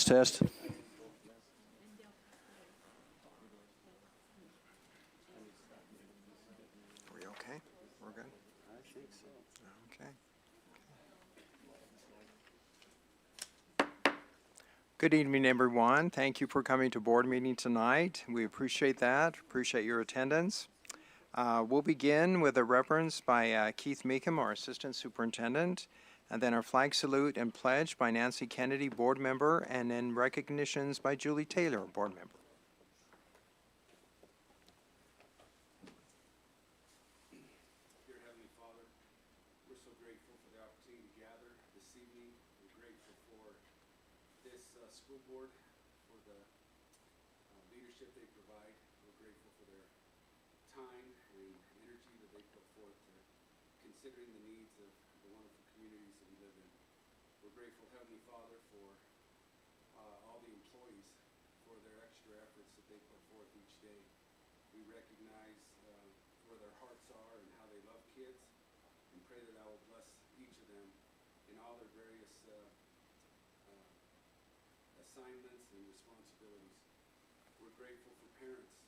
Test. Are we okay? We're good? I think so. Okay. Good evening, everyone. Thank you for coming to board meeting tonight. We appreciate that. Appreciate your attendance. We'll begin with a reference by Keith Meekham, our Assistant Superintendent, and then our flag salute and pledge by Nancy Kennedy, board member, and then recognitions by Julie Taylor, board member. Dear Heavenly Father, we're so grateful for the opportunity to gather this evening. We're grateful for this school board, for the leadership they provide. We're grateful for their time and energy that they put forth to considering the needs of the wonderful communities that we live in. We're grateful, Heavenly Father, for all the employees, for their extra efforts that they put forth each day. We recognize where their hearts are and how they love kids, and pray that I will bless each of them in all their various assignments and responsibilities. We're grateful for parents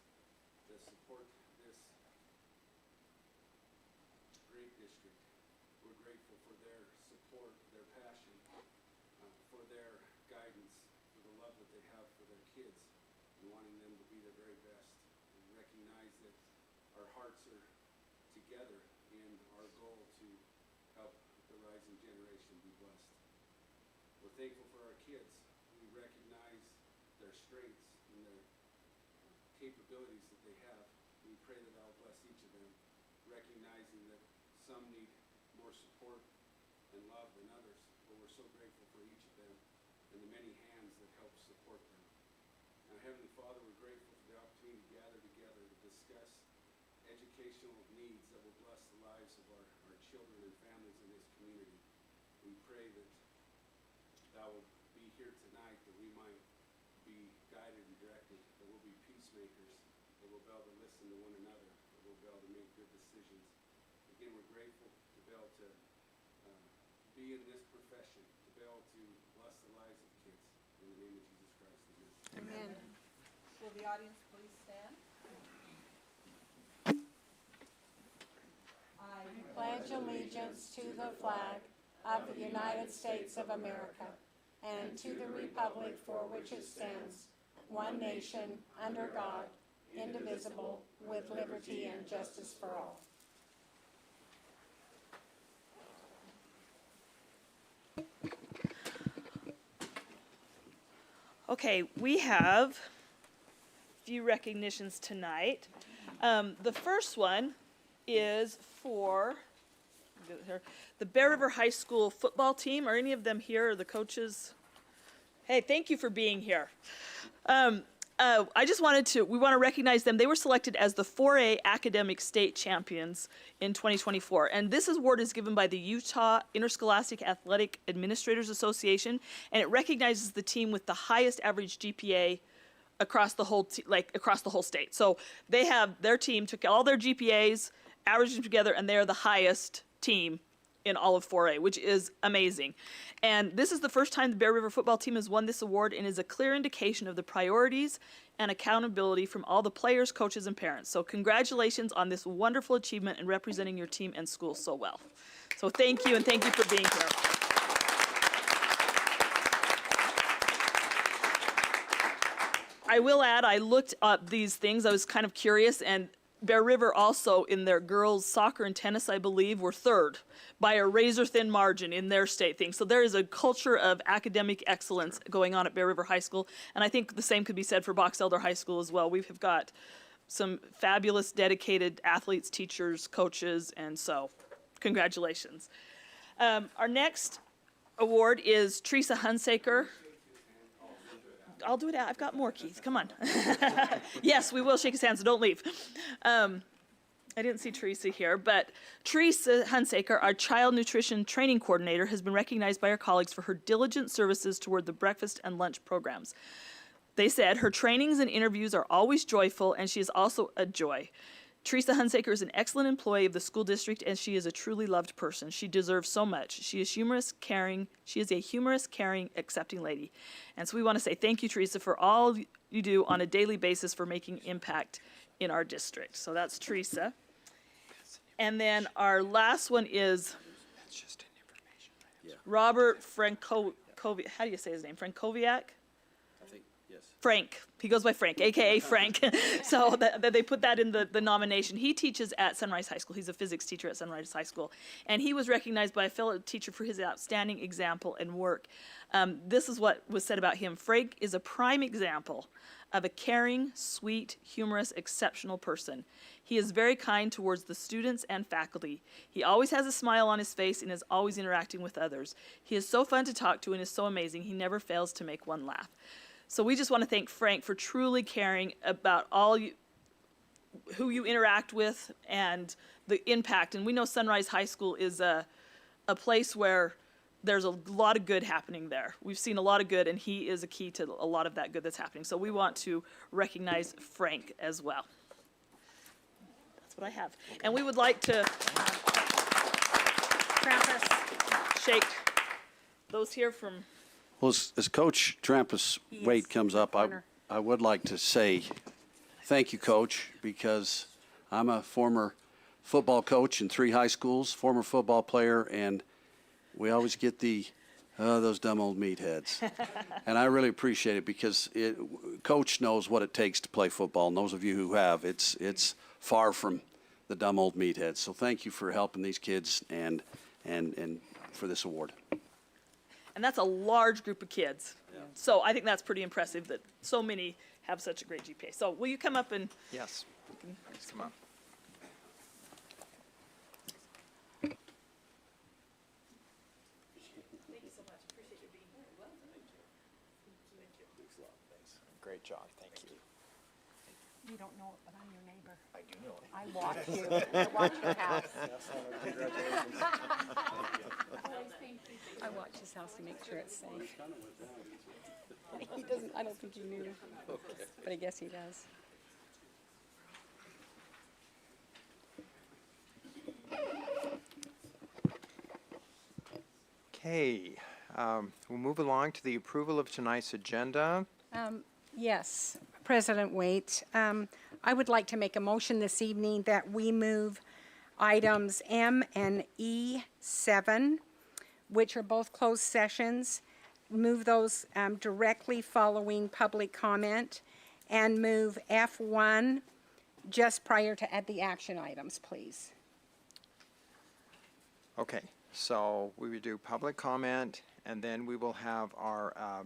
that support this great district. We're grateful for their support, their passion, for their guidance, for the love that they have for their kids, and wanting them to be their very best. And recognize that our hearts are together in our goal to help the rising generation be blessed. We're thankful for our kids. We recognize their strengths and their capabilities that they have. We pray that I'll bless each of them, recognizing that some need more support and love than others, but we're so grateful for each of them and the many hands that help support them. Now, Heavenly Father, we're grateful for the opportunity to gather together to discuss educational needs that will bless the lives of our children and families in this community. We pray that Thou will be here tonight, that we might be guided and directed, that we'll be peacemakers, that we'll be able to listen to one another, that we'll be able to make good decisions. Again, we're grateful to be able to be in this profession, to be able to bless the lives of kids. In the name of Jesus Christ, amen. Amen. Will the audience please stand? I Pledge allegiance to the flag of the United States of America and to the republic for which it stands, one nation, under God, indivisible, with liberty and justice for all. Okay, we have a few recognitions tonight. The first one is for the Bear River High School football team. Are any of them here, or the coaches? Hey, thank you for being here. We want to recognize them. They were selected as the 4A Academic State Champions in 2024. And this award is given by the Utah Interscholastic Athletic Administrators Association, and it recognizes the team with the highest average GPA across the whole state. So they have their team took all their GPAs, averaged them together, and they're the highest team in all of 4A, which is amazing. And this is the first time the Bear River football team has won this award, and is a clear indication of the priorities and accountability from all the players, coaches, and parents. So congratulations on this wonderful achievement and representing your team and school so well. So thank you, and thank you for being here. I will add, I looked up these things. I was kind of curious, and Bear River also, in their girls soccer and tennis, I believe, were third by a razor-thin margin in their state thing. So there is a culture of academic excellence going on at Bear River High School, and I think the same could be said for Box Elder High School as well. We've got some fabulous, dedicated athletes, teachers, coaches, and so congratulations. Our next award is Teresa Hunsaker. I'll do it out. I've got more, Keith. Come on. Yes, we will shake his hand, so don't leave. I didn't see Teresa here, but Teresa Hunsaker, our child nutrition training coordinator, has been recognized by our colleagues for her diligent services toward the breakfast and lunch programs. They said her trainings and interviews are always joyful, and she is also a joy. Teresa Hunsaker is an excellent employee of the school district, and she is a truly loved person. She deserves so much. She is humorous, caring. She is a humorous, caring, accepting lady. And so we want to say thank you, Teresa, for all you do on a daily basis for making impact in our district. So that's Teresa. And then our last one is That's just an information. Robert Frankoviak. How do you say his name? Frankoviak? I think, yes. Frank. He goes by Frank, AKA Frank. So that they put that in the nomination. He teaches at Sunrise High School. He's a physics teacher at Sunrise High School. And he was recognized by a fellow teacher for his outstanding example and work. This is what was said about him. Frank is a prime example of a caring, sweet, humorous, exceptional person. He is very kind towards the students and faculty. He always has a smile on his face and is always interacting with others. He is so fun to talk to and is so amazing. He never fails to make one laugh. So we just want to thank Frank for truly caring about who you interact with and the impact. And we know Sunrise High School is a place where there's a lot of good happening there. We've seen a lot of good, and he is a key to a lot of that good that's happening. So we want to recognize Frank as well. That's what I have. And we would like to Krampus. shake those here from Well, as Coach Trampus Wade comes up, I would like to say thank you, Coach, because I'm a former football coach in 3 high schools, former football player, and we always get those dumb old meatheads. And I really appreciate it because Coach knows what it takes to play football, and those of you who have, it's far from the dumb old meatheads. So thank you for helping these kids and for this award. and that's a large group of kids. So I think that's pretty impressive that so many have such a great GPA. So will you come up and Yes. Come on. thank you so much. Appreciate you being here. Great job. Thank you. You don't know it, but I'm your neighbor. I do know it. I watch you. I watch your house. I watch his house to make sure it's safe. He doesn't, I don't think he knew, but I guess he does. Okay, we'll move along to the approval of tonight's agenda. Yes, President Waite, I would like to make a motion this evening that we move items M and E7, which are both closed sessions, move those directly following public comment, and move F1 just prior to add the action items, please. Okay, so we would do public comment, and then we will have our,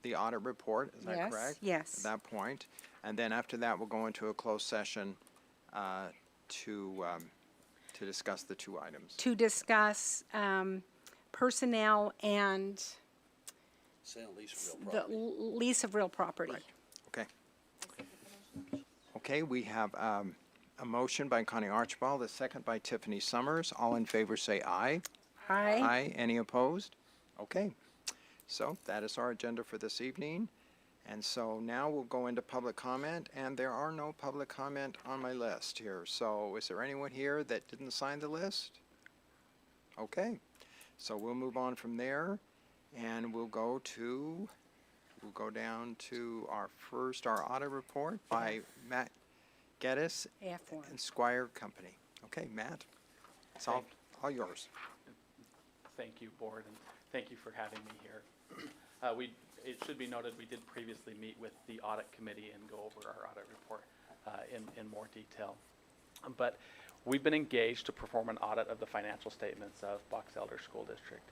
the audit report, is that Yes, correct? yes. At that point, and then after that, we'll go into a closed session to discuss the 2 items. To discuss personnel and Sale, lease, real the property. lease of real property. Right. Okay. Okay, we have a motion by Connie Archibald, a second by Tiffany Summers. All in favor say aye. Aye. Aye. Any opposed? Okay. So that is our agenda for this evening. And so now we'll go into public comment, and there are no public comment on my list here. So is there anyone here that didn't sign the list? Okay. So we'll move on from there, and we'll go down to our audit report by Matt Geddes F1. and Squire Company. Okay, Matt, it's all yours. Thank you, Board, and thank you for having me here. It should be noted, we did previously meet with the Audit Committee and go over our audit report in more detail. But we've been engaged to perform an audit of the financial statements of Box Elder School District.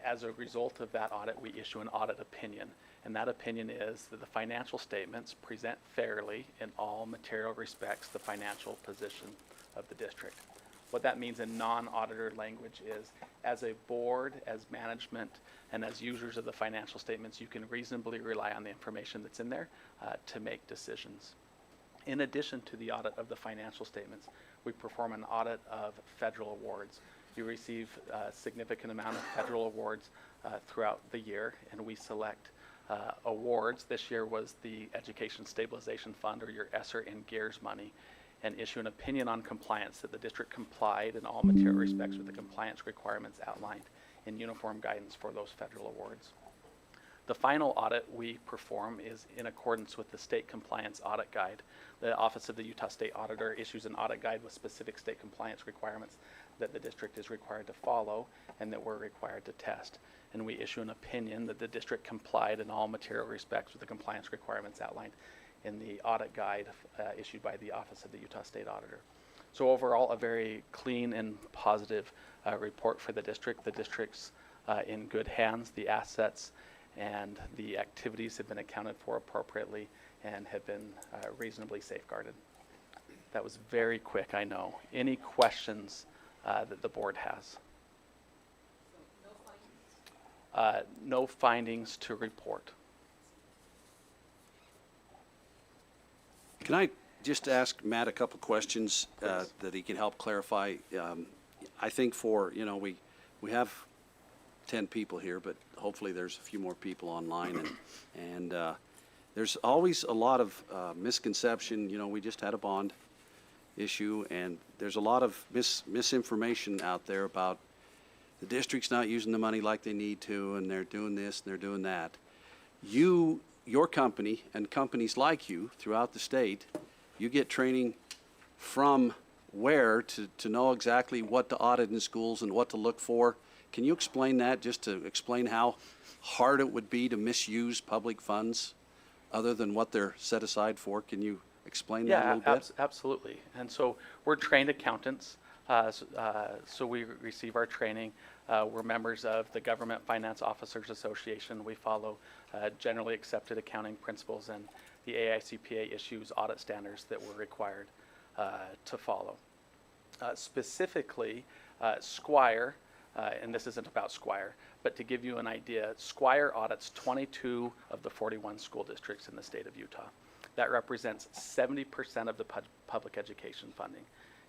As a result of that audit, we issue an audit opinion, and that opinion is that the financial statements present fairly in all material respects the financial position of the district. What that means in non-auditor language is, as a board, as management, and as users of the financial statements, you can reasonably rely on the information that's in there to make decisions. In addition to the audit of the financial statements, we perform an audit of federal awards. You receive a significant amount of federal awards throughout the year, and we select awards this year was the Education Stabilization Fund, or your ESSER and GEARS money, and issue an opinion on compliance that the district complied in all material respects with the compliance requirements outlined in uniform guidance for those federal awards. The final audit we perform is in accordance with the State Compliance Audit Guide. The Office of the Utah State Auditor issues an audit guide with specific state compliance requirements that the district is required to follow and that we're required to test. And we issue an opinion that the district complied in all material respects with the compliance requirements outlined in the audit guide issued by the Office of the Utah State Auditor. So overall, a very clean and positive report for the district. The district's in good hands. The assets and the activities have been accounted for appropriately and have been reasonably safeguarded. That was very quick, I know. Any questions that the board has? No findings to report. Can I just ask Matt a couple questions that he can help clarify? I think we have 10 people here, but hopefully there's a few more people online, and there's always a lot of misconception. We just had a bond issue, and there's a lot of misinformation out there about the district's not using the money like they need to, and they're doing this and they're doing that. Your company and companies like you throughout the state, you get training from where to know exactly what to audit in schools and what to look for. Can you explain that, just to explain how hard it would be to misuse public funds other than what they're set aside for? Can you explain that a little bit? Absolutely. And so we're trained accountants, so we receive our training. We're members of the Government Finance Officers Association. We follow generally accepted accounting principles, and the AICPA issues audit standards that we're required to follow. Specifically, Squire, and this isn't about Squire, but to give you an idea, Squire audits 22 of the 41 school districts in the state of Utah. That represents 70% of the public education funding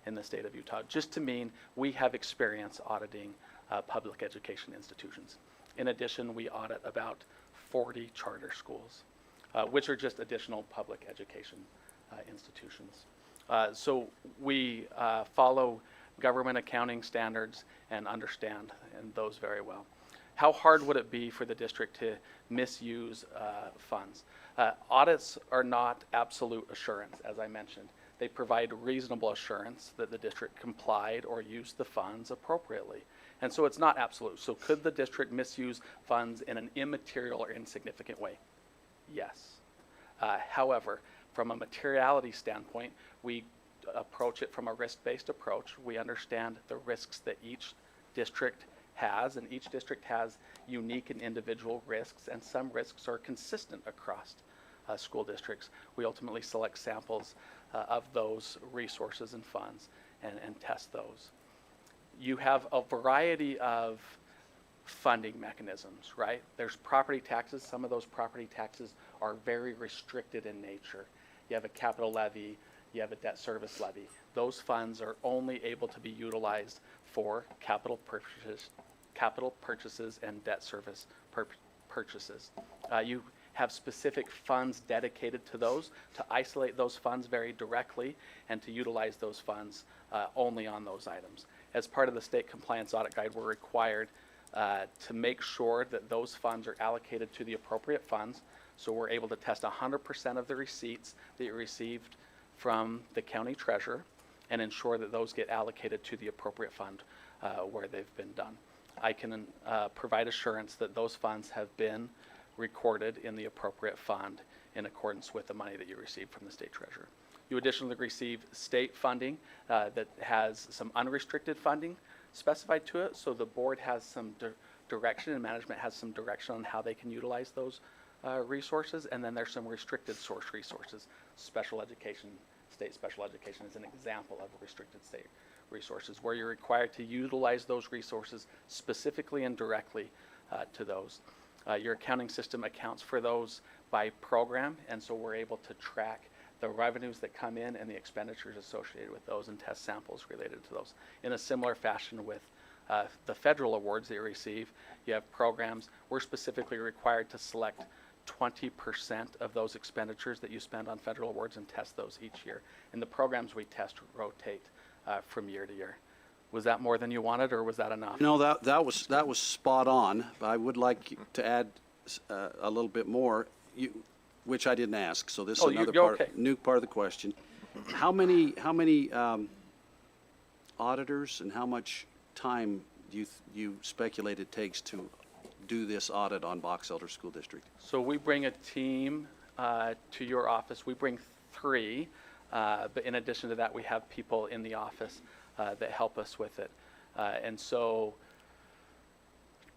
in the state of Utah, just to mean we have experience auditing public education institutions. In addition, we audit about 40 charter schools, which are just additional public education institutions. So we follow government accounting standards and understand those very well. How hard would it be for the district to misuse funds? Audits are not absolute assurance, as I mentioned. They provide reasonable assurance that the district complied or used the funds appropriately. And so it's not absolute. So could the district misuse funds in an immaterial or insignificant way? Yes. However, from a materiality standpoint, we approach it from a risk-based approach. We understand the risks that each district has, and each district has unique and individual risks, and some risks are consistent across school districts. We ultimately select samples of those resources and funds and test those. You have a variety of funding mechanisms, right? There's property taxes. Some of those property taxes are very restricted in nature. You have a capital levy, you have a debt service levy. Those funds are only able to be utilized for capital purchases and debt service purchases. You have specific funds dedicated to those, to isolate those funds very directly and to utilize those funds only on those items. As part of the State Compliance Audit Guide, we're required to make sure that those funds are allocated to the appropriate funds. So we're able to test 100% of the receipts that you received from the county treasurer and ensure that those get allocated to the appropriate fund where they've been done. I can provide assurance that those funds have been recorded in the appropriate fund in accordance with the money that you received from the state treasurer. You additionally receive state funding that has some unrestricted funding specified to it, so the board has some direction and management has some direction on how they can utilize those resources, and then there's some restricted source resources. Special education, state special education is an example of restricted state resources where you're required to utilize those resources specifically and directly to those. Your accounting system accounts for those by program, and so we're able to track the revenues that come in and the expenditures associated with those and test samples related to those. In a similar fashion with the federal awards that you receive, you have programs. We're specifically required to select 20% of those expenditures that you spend on federal awards and test those each year. And the programs we test rotate from year to year. Was that more than you wanted, or was that enough? No, that was spot on. But I would like to add a little bit more, which I didn't ask. So this is Oh, another you're part, okay. new part of the question. How many auditors and how much time do you speculate it takes to do this audit on Box Elder School District? So we bring a team to your office. We bring 3, but in addition to that, we have people in the office that help us with it. And so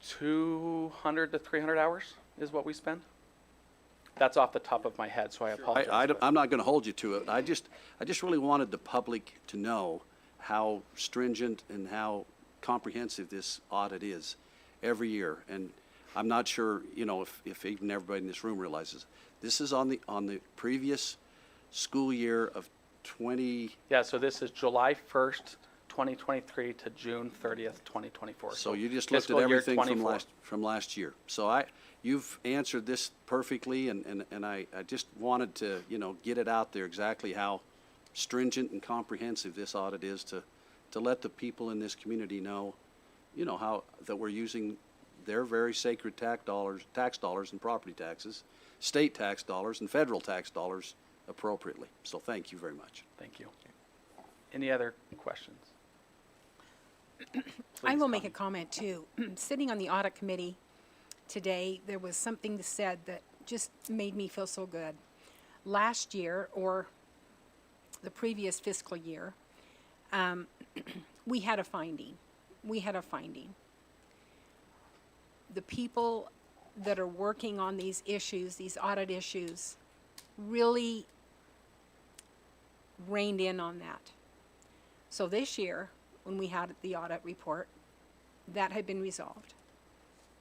200 to 300 hours is what we spend. That's off the top of my head, so I apologize. I'm not going to hold you to it. I just really wanted the public to know how stringent and how comprehensive this audit is every year. And I'm not sure, if even everybody in this room realizes this is on the previous school year of 20. Yeah, so this is July 1st, 2023 to June 30th, 2024. So you just looked at fiscal year everything 24. from last year. So you've answered this perfectly, and I just wanted to, get it out there exactly how stringent and comprehensive this audit is to let the people in this community know, how that we're using their very sacred tax dollars and property taxes, state tax dollars and federal tax dollars appropriately. So thank you very much. Thank you. Any other questions? I Please, will make a Connie. comment too. Sitting on the audit committee today, there was something said that just made me feel so good. Last year, or the previous fiscal year, we had a finding. The people that are working on these issues, these audit issues, really reined in on that. So this year, when we had the audit report, that had been resolved.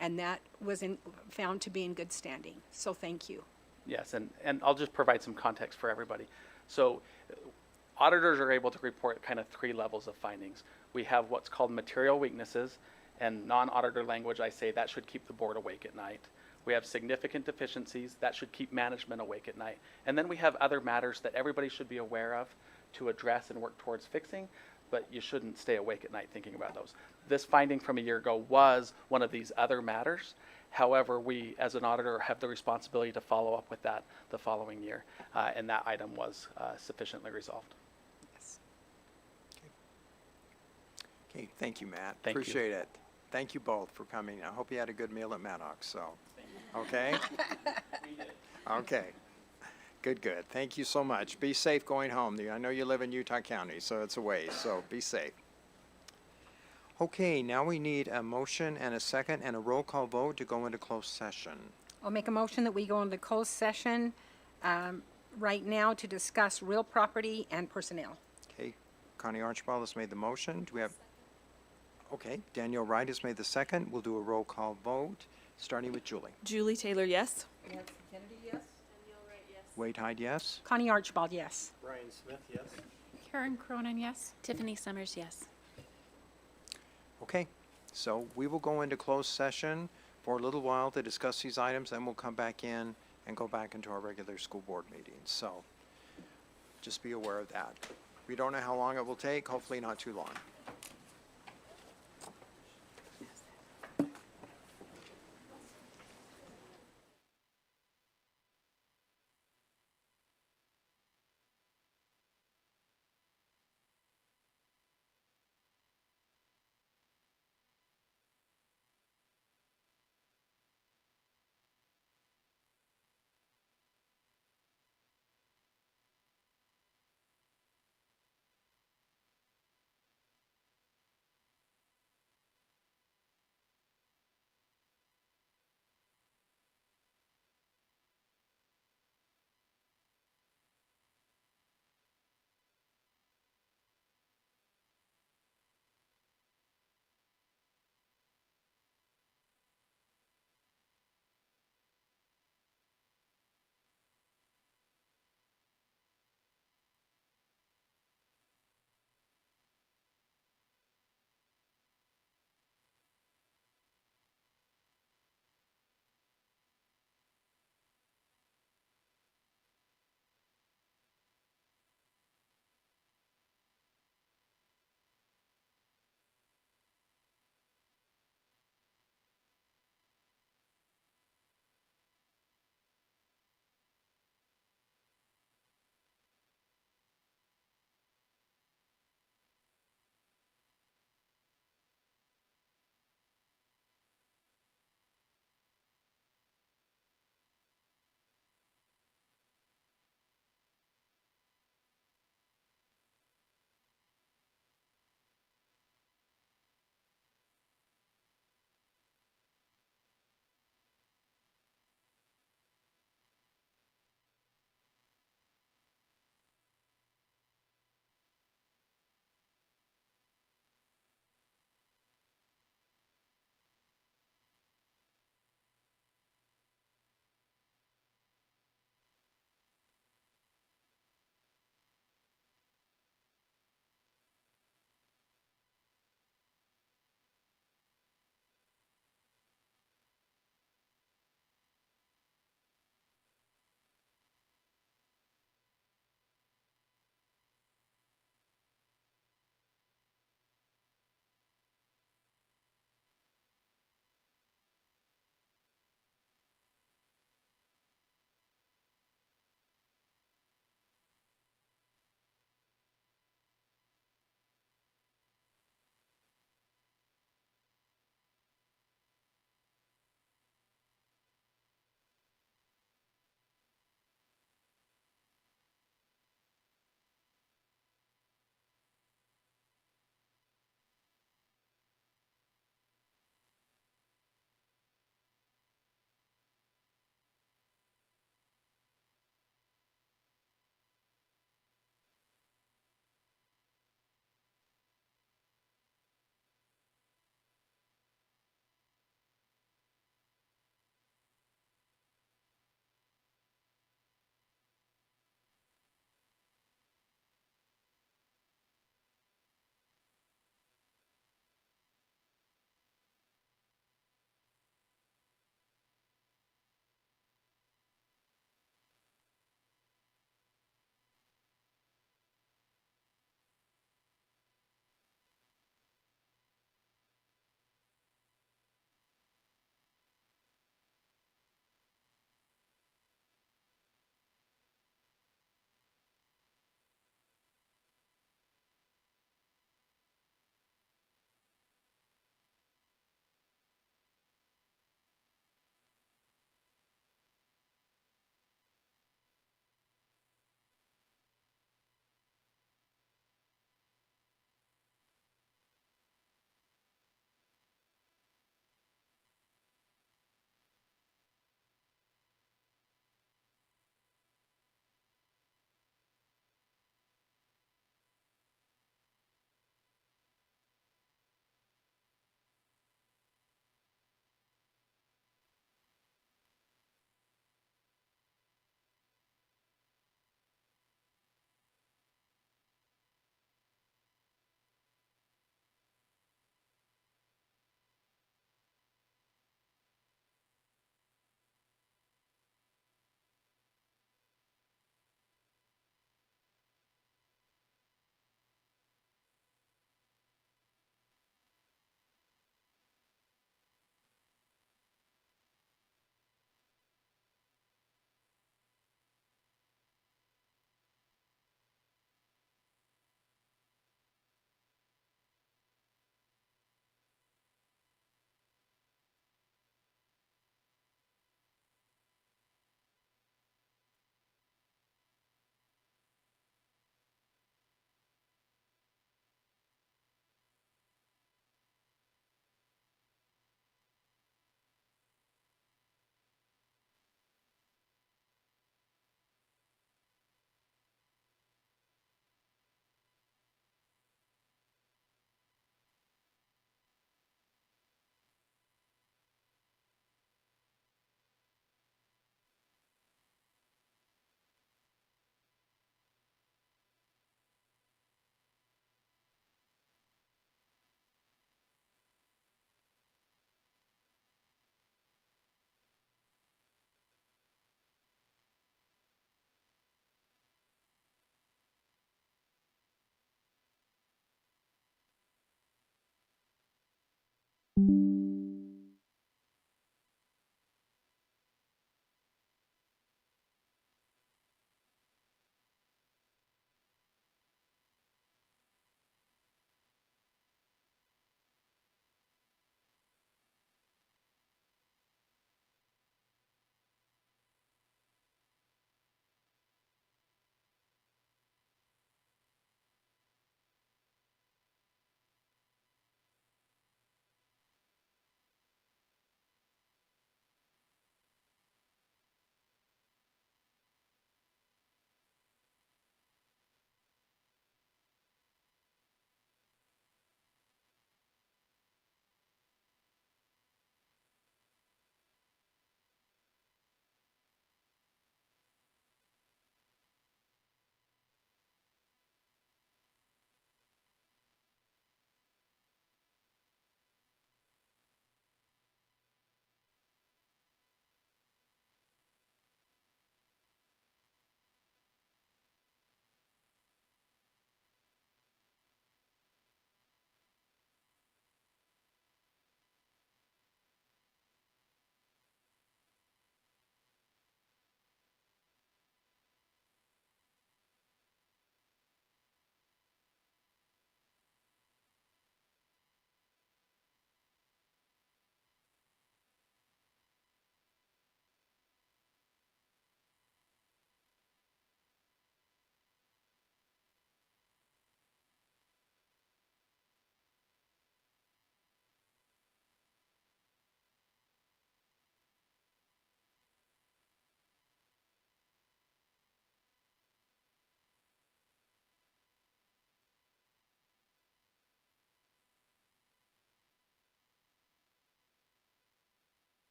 And that was found to be in good standing. So thank you. Yes, and I'll just provide some context for everybody. So auditors are able to report kind of 3 levels of findings. We have what's called material weaknesses, and non-auditor language, I say that should keep the board awake at night. We have significant deficiencies, that should keep management awake at night. And then we have other matters that everybody should be aware of to address and work towards fixing, but you shouldn't stay awake at night thinking about those. This finding from a year ago was one of these other matters. However, we, as an auditor, have the responsibility to follow up with that the following year, and that item was sufficiently resolved. Yes. Okay, thank you, Matt. Thank you. Appreciate it. Thank you both for coming. I hope you had a good meal at Maddox, so, okay? Okay. Good. Thank you so much. Be safe going home. I know you live in Utah County, so it's a ways, so be safe. Okay, now we need a motion and a second and a roll call vote to go into closed session. I'll make a motion that we go into closed session right now to discuss real property and personnel. Okay, Connie Archibald has made the motion. Do we have? Okay, Danielle Wright has made the second. We'll do a roll call vote, starting with Julie. Julie Taylor, yes. Nancy Kennedy, yes? Wade Hyde, yes? Connie Archibald, yes. Brian Smith, yes. Karen Cronin, yes. Tiffany Summers, yes. Okay, so we will go into closed session for a little while to discuss these items, then we'll come back in and go back into our regular school board meetings. So just be aware of that. We don't know how long it will take, hopefully not too long.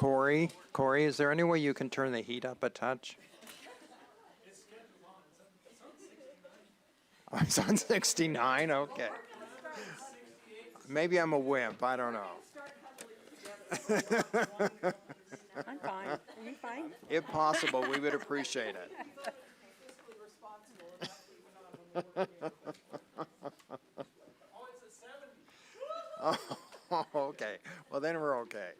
Corey, is there any way you can turn the heat up a touch? Oh, it's on 69, okay. Maybe I'm a wimp, I don't know. I'm fine. Are you fine? If possible, we would appreciate it. Oh, okay. Well, then we're okay.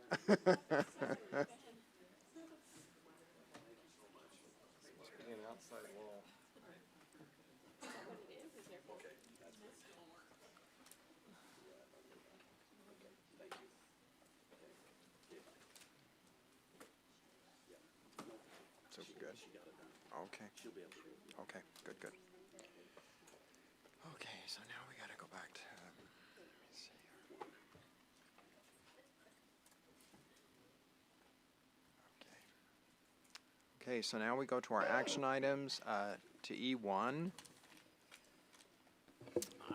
So good. Okay. Okay, good, good. Okay, so now we gotta go back to, let me see here. Okay, so now we go to our action items, to E1.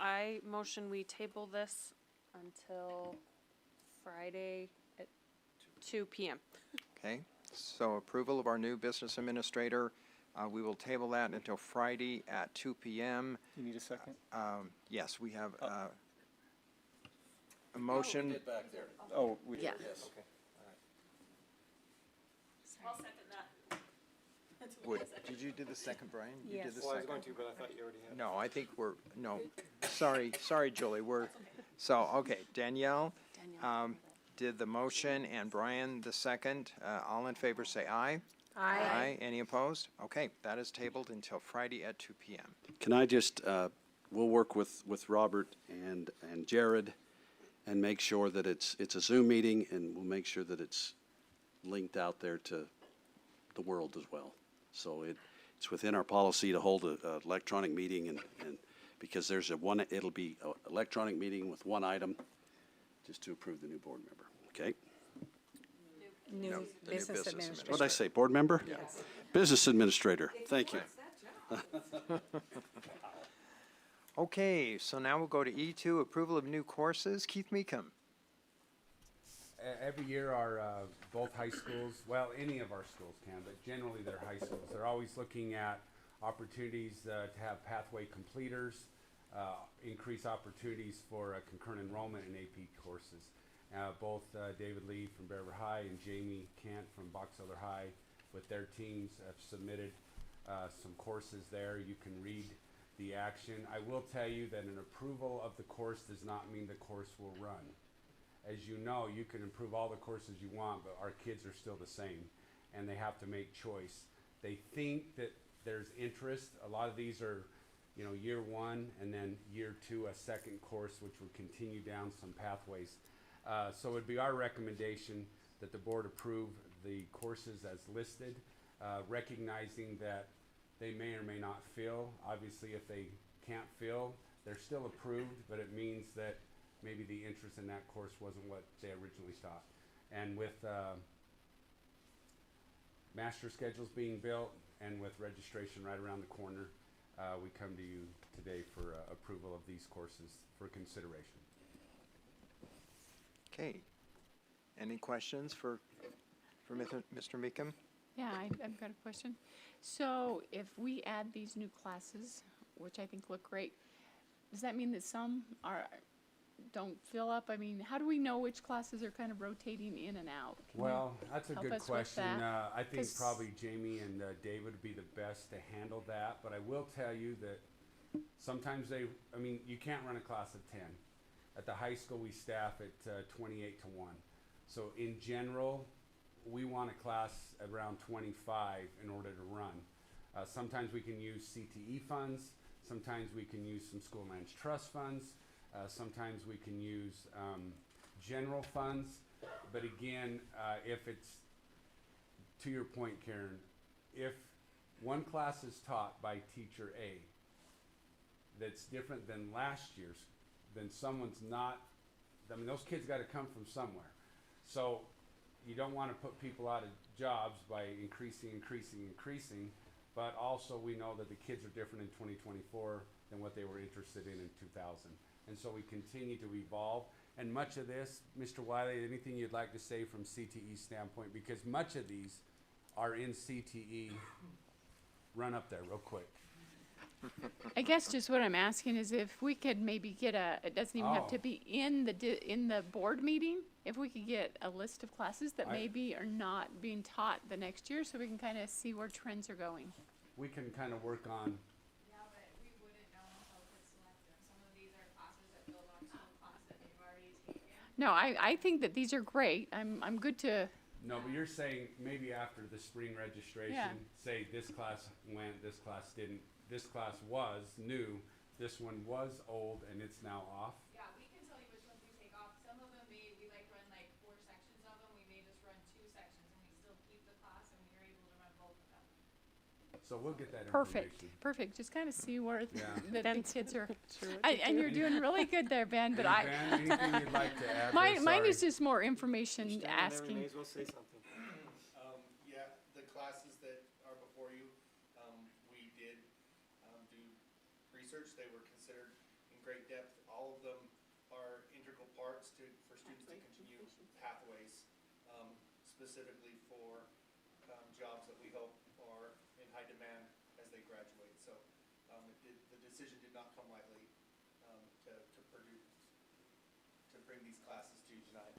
I motion we table this until Friday at 2 p.m. Okay, so approval of our new business administrator, we will table that until Friday at 2 p.m. You need a second? Yes, we have, a motion. Back there. Oh, we. Yeah. Yes. I'll second that. Did you do the second, Brian? You did Yes. the Well, I was second? going to, but I thought you already had. No, I think no, sorry, Julie, okay, Danielle, did the motion, and Brian the second. All in favor, say aye. Aye. Any opposed? Okay, that is tabled until Friday at 2 p.m. Can I just, we'll work with Robert and Jared and make sure that it's a Zoom meeting, and we'll make sure that it's linked out there to the world as well. So it's within our policy to hold a electronic meeting, and because there's it'll be an electronic meeting with one item, just to approve the new board member, okay? New the new business business administrator. What'd I say, board member? Yes. Business administrator, thank you. Okay, so now we'll go to E2, approval of new courses. Keith Meekum. Every year, our, both high schools, well, any of our schools can, but generally they're high schools. They're always looking at opportunities to have pathway completers, increase opportunities for concurrent enrollment in AP courses. Both David Lee from Bear River High and Jamie Kent from Box Elder High with their teams have submitted some courses there. You can read the action. I will tell you that an approval of the course does not mean the course will run. As you know, you can improve all the courses you want, but our kids are still the same, and they have to make choice. They think that there's interest. A lot of these are, year one, and then year two, a second course, which would continue down some pathways. So it would be our recommendation that the board approve the courses as listed, recognizing that they may or may not fill. Obviously, if they can't fill, they're still approved, but it means that maybe the interest in that course wasn't what they originally thought. And with master schedules being built and with registration right around the corner, we come to you today for approval of these courses for consideration. Okay. Any questions for Mr. Meekum? Yeah, I've got a question. So if we add these new classes, which I think look great, does that mean that some don't fill up? I mean, how do we know which classes are kind of rotating in and out? Can you Well, that's a help good us with question. that? I think 'Cause- probably Jamie and David would be the best to handle that, but I will tell you that sometimes you can't run a class of 10. At the high school, we staff at 28 to 1. So in general, we want a class around 25 in order to run. Sometimes we can use CTE funds. Sometimes we can use some school managed trust funds. Sometimes we can use general funds. But again, if it's, to your point, Karen, if one class is taught by teacher A that's different than last year's, then someone's not, those kids got to come from somewhere. So you don't want to put people out of jobs by increasing, but also we know that the kids are different in 2024 than what they were interested in 2000. And so we continue to evolve. And much of this, Mr. Wiley, anything you'd like to say from CTE standpoint? Because much of these are in CTE. Run up there real quick. I guess just what I'm asking is if we could maybe get it doesn't even have to Oh. be in the board meeting, if we could get a list of classes that I- maybe are not being taught the next year, so we can kind of see where trends are going. We can kind of work on, Yeah, but we wouldn't know until it's selected. Some of these are classes that build on to a class that they've already taken. No, I think that these are great. I'm good to, no, but you're saying maybe after the spring registration, Yeah. say this class went, this class didn't, this class was new, this one was old and it's now off. Yeah, we can tell you which ones we take off. Some of them we like run like 4 sections of them. We may just run 2 sections and we still keep the class and we are able to run both of them. So we'll get that perfect, information. perfect. Just kind of see where Yeah. the kids are. And you're doing really good there, Ben, but Hey, Ben, anything you'd like to add? mine there? is Sorry. just more information Standing there, we asking. may as well say something. Yeah, the classes that are before you, we did do research. They were considered in great depth. All of them are integral parts for students to continue pathways, specifically for jobs that we hope are in high demand as they graduate. So the decision did not come lightly to bring these classes to you tonight.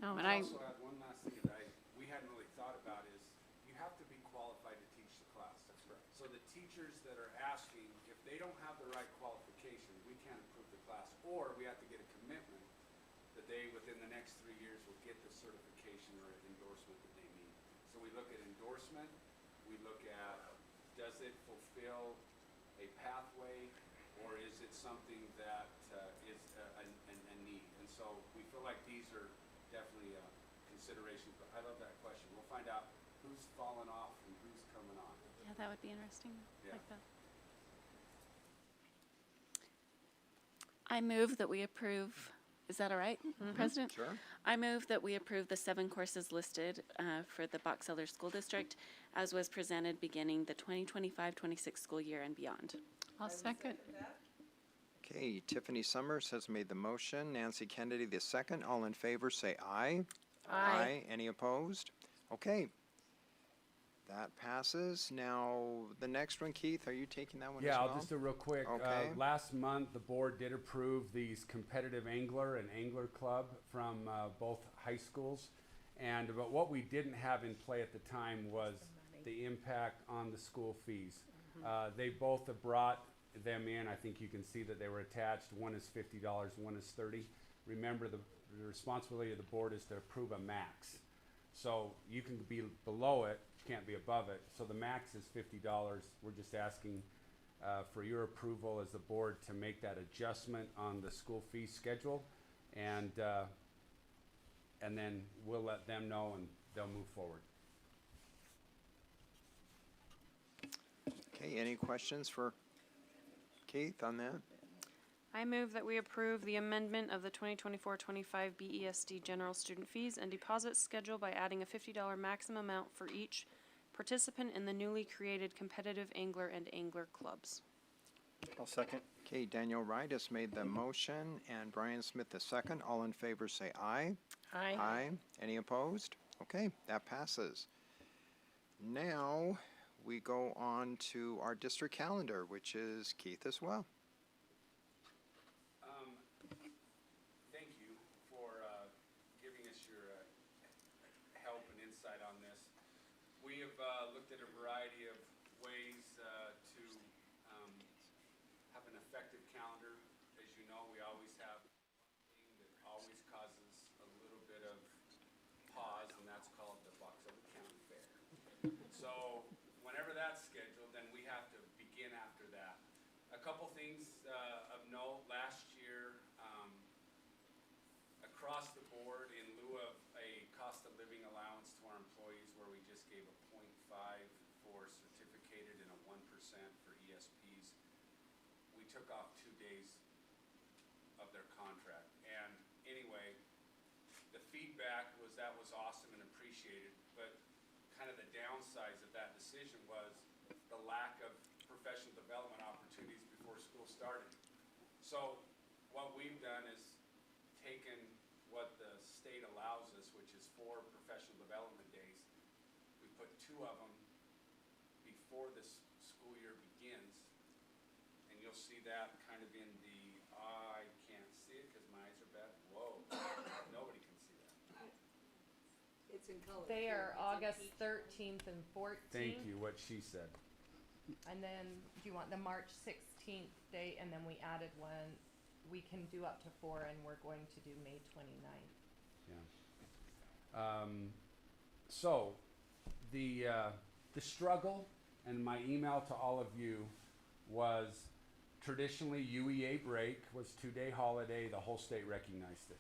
No, and I'd I, also add one last thing that we hadn't really thought about is you have to be qualified to teach the class. That's correct. So the teachers that are asking, if they don't have the right qualification, we can't approve the class. Or we have to get a commitment that they, within the next 3 years, will get the certification or endorsement that they need. So we look at endorsement, we look at, does it fulfill a pathway, or is it something that is a need? And so we feel like these are definitely considerations, but I love that question. We'll find out who's fallen off and who's coming on. Yeah, that would be interesting. Yeah. Like that. I move that we approve, is that all right, President? Sure. I move that we approve the 7 courses listed for the Box Elder School District as was presented beginning the 2025-26 school year and beyond. I'll second. Okay, Tiffany Summers has made the motion. Nancy Kennedy the second. All in favor, say aye. Aye. Any opposed? Okay. That passes. Now, the next one, Keith, are you taking that one as Yeah, well? I'll just do real quick. Okay. Last month, the board did approve these competitive angler and angler club from both high schools. But what we didn't have in play at the time was the impact on the school fees. They both have brought them in. I think you can see that they were attached. One is $50, one is $30. Remember, the responsibility of the board is to approve a max. So you can be below it, can't be above it. So the max is $50. We're just asking for your approval as the board to make that adjustment on the school fee schedule. And then we'll let them know and they'll move forward. Okay, any questions for Keith on that? I move that we approve the amendment of the 2024-25 BESD general student fees and deposit schedule by adding a $50 maximum amount for each participant in the newly created competitive angler and angler clubs. I'll second. Okay, Daniel Wright has made the motion and Brian Smith the second. All in favor, say aye. Aye. Aye. Any opposed? Okay, that passes. Now, we go on to our district calendar, which is Keith as well. Thank you for giving us your help and insight on this. We have looked at a variety of ways to have an effective calendar. As you know, we always have one thing that always causes a little bit of pause, and that's called the Box Elder County Fair. So whenever that's scheduled, then we have to begin after that. A couple things of note. Last year, across the board, in lieu of a cost of living allowance to our employees where we just gave a 0.5 for certificated and a 1% for ESPs, we took off 2 days of their contract. And anyway, the feedback was that was awesome and appreciated, but kind of the downsides of that decision was the lack of professional development opportunities before school started. So what we've done is taken professional development days. We put 2 of them before this school year begins, and you'll see that kind of in the, I can't see it because my eyes are bad. Whoa, nobody can see that. It's in color. They are August 13th and 14th. Thank you, what she said. And then, do you want the March 16th date, and then we added one, we can do up to 4, and we're going to do May 29th. Yeah. So, the struggle, and my email to all of you was traditionally UEA break was 2-day holiday, the whole state recognized it.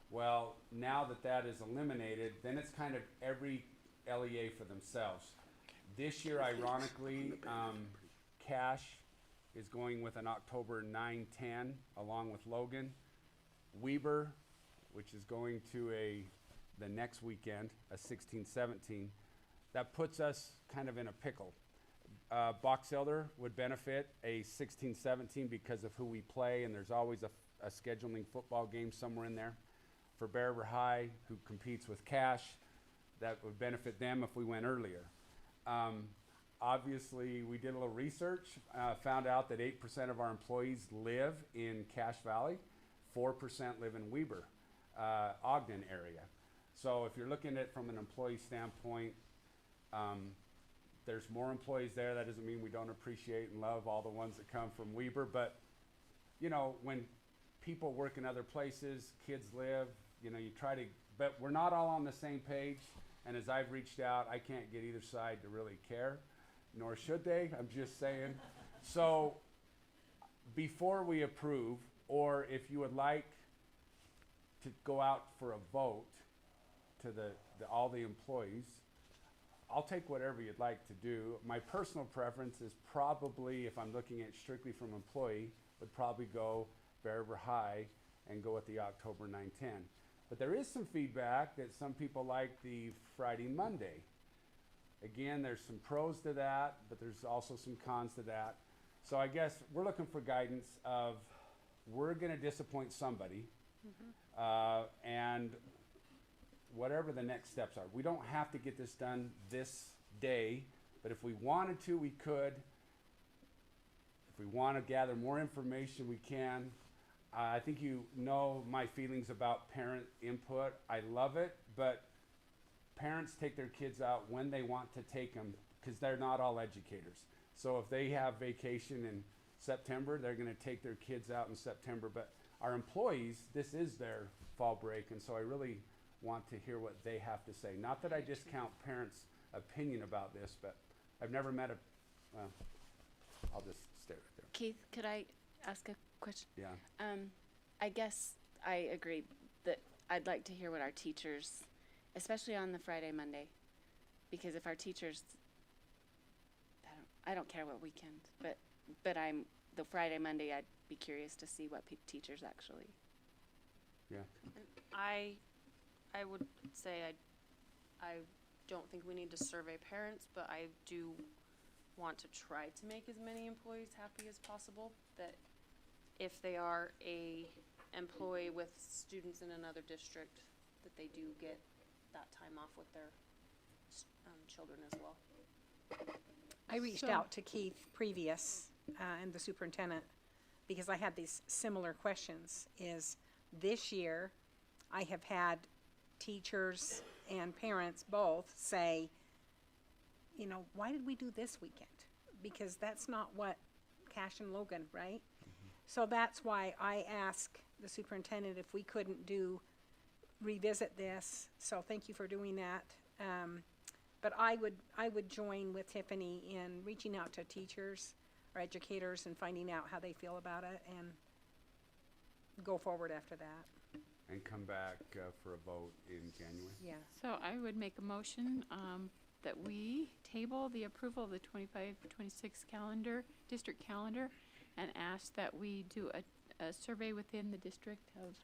Well, now that that is eliminated, then it's kind of every LEA for themselves. This year, ironically, Cash is going with an October 9-10 along with Logan. Weber, which is going to the next weekend, a 16-17. That puts us kind of in a pickle. Box Elder would benefit a 16-17 because of who we play, and there's always a scheduling football game somewhere in there. For Bear River High, who competes with Cash, that would benefit them if we went earlier. Obviously, we did a little research, found out that 8% of our employees live in Cache Valley, 4% live in Weber, Ogden area. So if you're looking at it from an employee standpoint, there's more employees there. That doesn't mean we don't appreciate and love all the ones that come from Weber, but you know, when people work in other places, kids live, you know, you try to, but we're not all on the same page. And as I've reached out, I can't get either side to really care, nor should they, I'm just saying. So before we approve, or if you would like to go out for a vote to all the employees, I'll take whatever you'd like to do. My personal preference is probably, if I'm looking at strictly from employee, would probably go Bear River High and go with the October 9-10. But there is some feedback that some people like the Friday, Monday. Again, there's some pros to that, but there's also some cons to that. So I guess we're looking for guidance of, we're gonna disappoint somebody, and whatever the next steps are. We don't have to get this done this day, but if we wanted to, we could. If we wanna gather more information, we can. I think you know my feelings about parent input. I love it, but parents take their kids out when they want to take them because they're not all educators. So if they have vacation in September, they're going to take their kids out in September. But our employees, this is their fall break, and so I really want to hear what they have to say. Not that I discount parents' opinion about this, but I've never met well, I'll just stay right there. Keith, could I ask a question? Yeah. I guess I agree that I'd like to hear what our teachers, especially on the Friday, Monday, because if our teachers, I don't care what weekend, but the Friday, Monday, I'd be curious to see what teachers actually. Yeah. I would say I don't think we need to survey parents, but I do want to try to make as many employees happy as possible, that if they are a employee with students in another district, that they do get that time off with their children as well. I reached out to Keith previous, and the superintendent, because I had these similar questions. Is this year, I have had teachers and parents both say, you know, why did we do this weekend? Because that's not what Cash and Logan, right? So that's why I asked the superintendent if we couldn't revisit this. So thank you for doing that. But I would join with Tiffany in reaching out to teachers or educators and finding out how they feel about it and go forward after that. And come back for a vote in January. Yeah. So I would make a motion that we table the approval of the 25-26 calendar, district calendar, and ask that we do a survey within the district of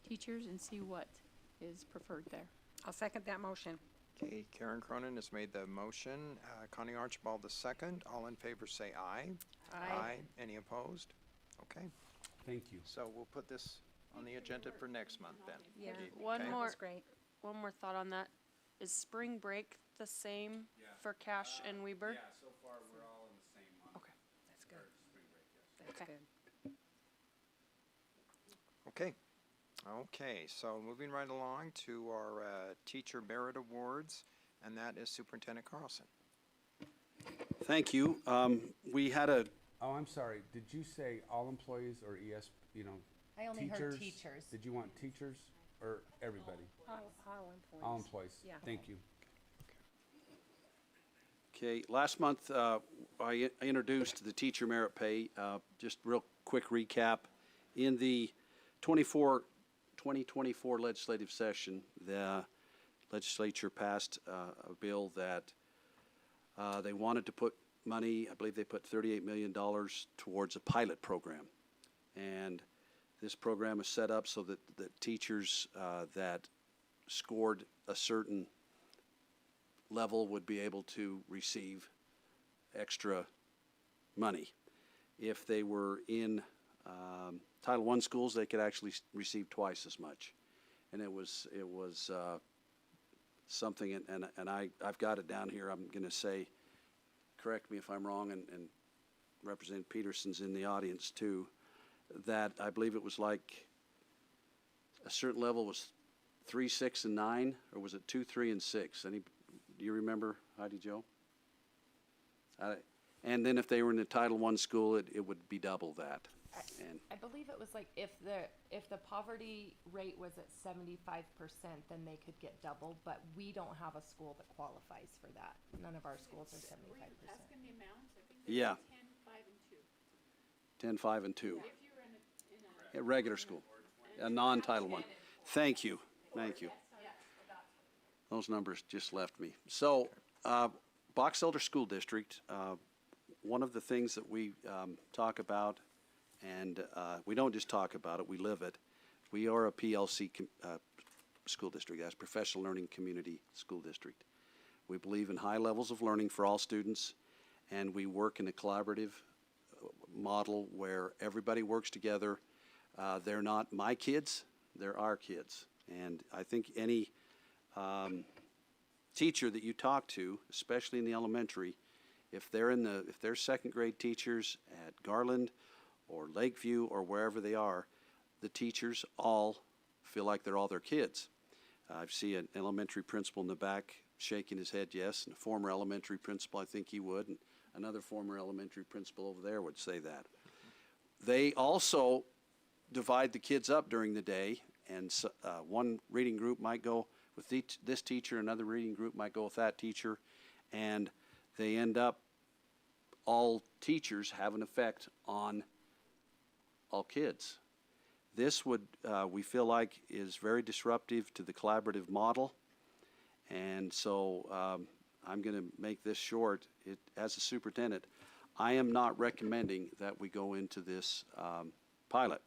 teachers and see what is preferred there. I'll second that motion. Okay, Karen Cronin has made the motion. Connie Archibald the second. All in favor say aye. Aye. Any opposed? Okay. Thank you. So we'll put this on the agenda for next month then. Yeah. Okay. One more That's great. One more thought on that. Is spring break the same for Cash and Weber? Yeah, so far, we're all in the same month. Okay. That's good. For spring break, yes. That's Okay. good. Okay. Okay, so moving right along to our Teacher Merit Awards, and that is Superintendent Carlson. Thank you. We had a, Oh, I'm sorry. Did you say all employees or I only teachers? heard teachers. Did you want teachers or everybody? All employees. All employees. Yeah. Thank you. okay, last month, I introduced the teacher merit pay. Just real quick recap. In the 2024 legislative session, the legislature passed a bill that they wanted to put money, I believe they put $38 million towards a pilot program. And this program is set up so that the teachers that scored a certain level would be able to receive extra money. If they were in Title I schools, they could actually receive twice as much. And it was something, and I've got it down here. I'm going to say, correct me if I'm wrong, and Representative Peterson's in the audience too, that I believe it was like a certain level was 3, 6, and 9, or was it 2, 3, and 6? Do you remember, Heidi Jo? And then if they were in a Title I school, it would be double that. And I believe it was like if the poverty rate was at 75%, then they could get double, but we don't have a school that qualifies for that. None of our schools are 75%. Asking the amounts, I think yeah, 10, 5, and 2. 10, 5, and 2. If you're in A regular school, a non-Title I. Thank you, thank you. Those numbers just left me. So, Box Elder School District, one of the things that we talk about, and we don't just talk about it, we live it. We are a PLC school district, that's Professional Learning Community School District. We believe in high levels of learning for all students, and we work in a collaborative model where everybody works together. They're not my kids, they're our kids. And I think any teacher that you talk to, especially in the elementary, if they're second grade teachers at Garland or Lakeview or wherever they are, the teachers all feel like they're all their kids. I see an elementary principal in the back shaking his head yes, and a former elementary principal, I think he would, and another former elementary principal over there would say that. They also divide the kids up during the day, and one reading group might go with this teacher, another reading group might go with that teacher, and they end up, all teachers have an effect on all kids. This would, we feel like, is very disruptive to the collaborative model, and so I'm going to make this short. As a superintendent, I am not recommending that we go into this pilot.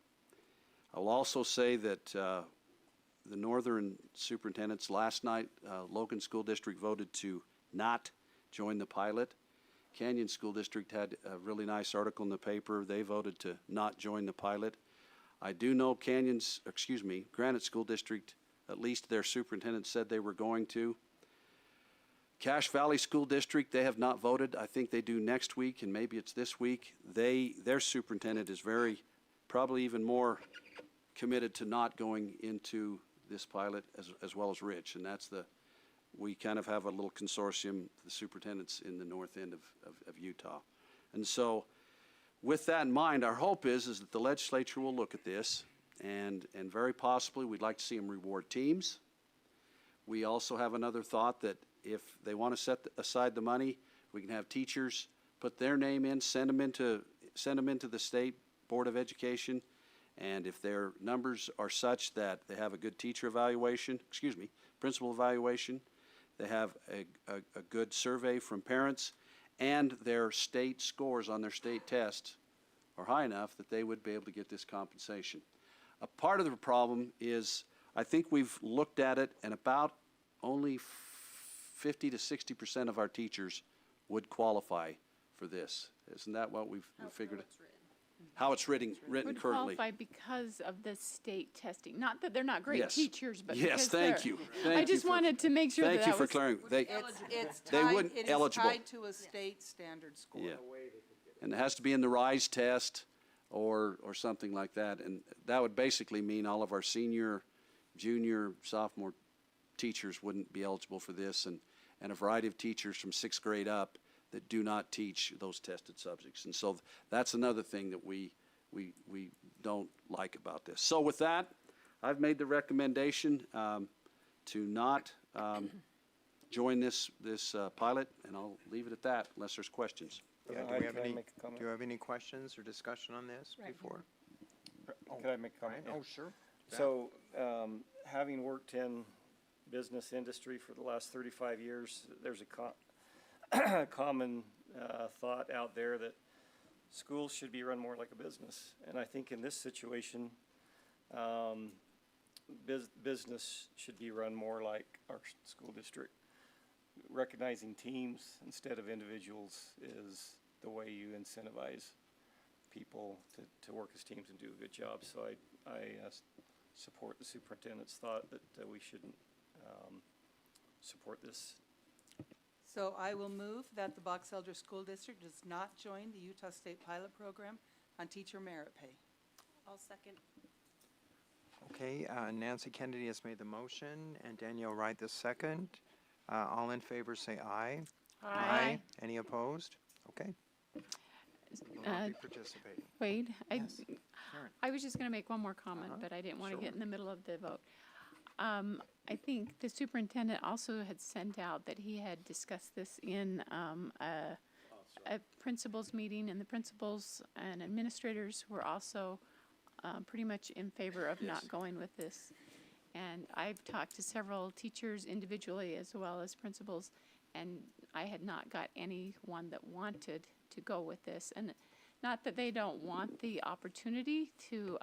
I'll also say that the northern superintendents, last night, Logan School District voted to not join the pilot. Canyon School District had a really nice article in the paper. They voted to not join the pilot. I do know Granite School District, at least their superintendent said they were going to. Cache Valley School District, they have not voted. I think they do next week, and maybe it's this week. Their superintendent is probably even more committed to not going into this pilot, as well as Rich, and we kind of have a little consortium, the superintendents in the north end of Utah. And so with that in mind, our hope is that the legislature will look at this, and very possibly we'd like to see them reward teams. We also have another thought that if they want to set aside the money, we can have teachers put their name in, send them into the State Board of Education, and if their numbers are such that they have a good teacher evaluation, principal evaluation, they have a good survey from parents, and their state scores on their state tests are high enough that they would be able to get this compensation. A part of the problem is, I think we've looked at it, and about only 50 to 60% of our teachers would qualify for this. Isn't that what we've figured? how it's written Would currently. qualify because of the state testing. Not that they're not great Yes. teachers, but Yes, because thank they're- you. Thank I you just for- wanted to make sure that Thank you that for was. clearing. It's They tied, wouldn't it is eligible. tied to a state standard score. Yeah. And it has to be in the RISE test or something like that. And that would basically mean all of our senior, junior, sophomore teachers wouldn't be eligible for this, and a variety of teachers from 6th grade up that do not teach those tested subjects. And so that's another thing that we don't like about this. So with that, I've made the recommendation to not join this pilot, and I'll leave it at that unless there's questions. Yeah, Can do we have I any, make a comment? do you have any questions or discussion on this Right. before? Could I make a comment? Brian? Oh, sure. So, having worked in business industry for the last 35 years, there's a common thought out there that schools should be run more like a business. And I think in this situation, business should be run more like our school district. Recognizing teams instead of individuals is the way you incentivize people to work as teams and do a good job. So I support the superintendent's thought that we shouldn't support this. So I will move that the Box Elder School District does not join the Utah State Pilot Program on teacher merit pay. I'll second. Okay, Nancy Kennedy has made the motion, and Danielle Wright the second. All in favor say aye. Aye. Any opposed? Okay. Will not be participating. Wade, Yes. I was just gonna make one more comment, Uh-huh. but I didn't wanna Sure. get in the middle of the vote. I think the superintendent also had sent out that he had discussed this in, a principals meeting, and the principals and administrators were also, pretty much in favor of not going with this. And I've talked to several teachers individually as well as principals, and I had not got anyone that wanted to go with this. And not that they don't want the opportunity to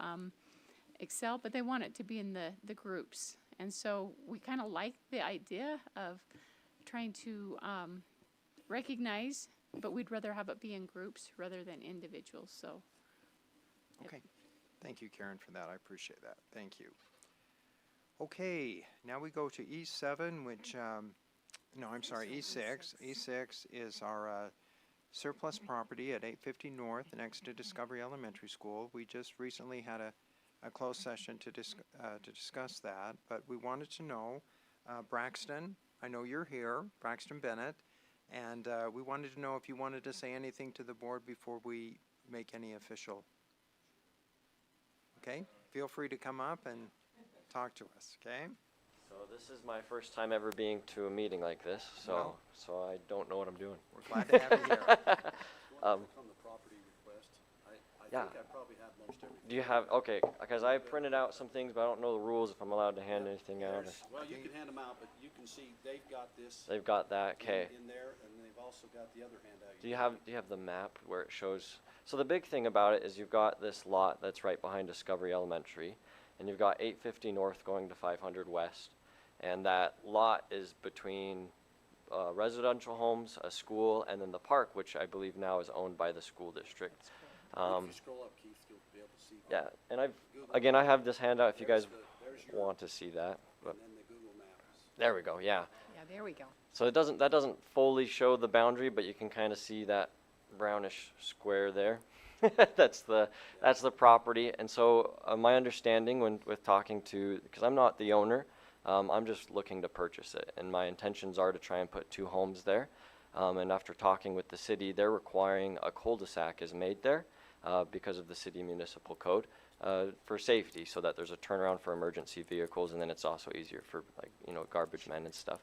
excel, but they want it to be in the groups. And so we kind of like the idea of trying to recognize, but we'd rather have it be in groups rather than individuals, so. Okay. Thank you, Karen, for that. I appreciate that. Thank you. Okay, now we go to E7, which, no, I'm sorry, E6. E6 is our surplus property at 850 North next to Discovery Elementary School. We just recently had a closed session to discuss that, but we wanted to know, Braxton, I know you're here, Braxton Bennett, and we wanted to know if you wanted to say anything to the board before we make any official. Okay, feel free to come up and talk to us, okay? So this is my first time ever being to a meeting like this, so I don't know what I'm doing. We're glad to have you here. On the property request, I Yeah. think I probably have most everything. Do you have, okay, because I printed out some things, but I don't know the rules if I'm allowed to hand anything out. Well, you can hand them out, but you can see they've got this They've got that, okay. in there, and they've also got the other handout. Do you have the map where it shows? So the big thing about it is you've got this lot that's right behind Discovery Elementary, and you've got 850 North going to 500 West, and that lot is between residential homes, a school, and then the park, which I believe now is owned by the school district. If you scroll up, Keith, you'll be able to see. Yeah, and I have this handout if you guys want to see that. But And then the Google Maps. there we go, yeah. Yeah, there we go. So that doesn't fully show the boundary, but you can kind of see that brownish square there. That's the property. And so my understanding with talking to, because I'm not the owner, I'm just looking to purchase it, and my intentions are to try and put 2 homes there. And after talking with the city, they're requiring a cul-de-sac is made there because of the city municipal code for safety, so that there's a turnaround for emergency vehicles, and then it's also easier for garbage men and stuff.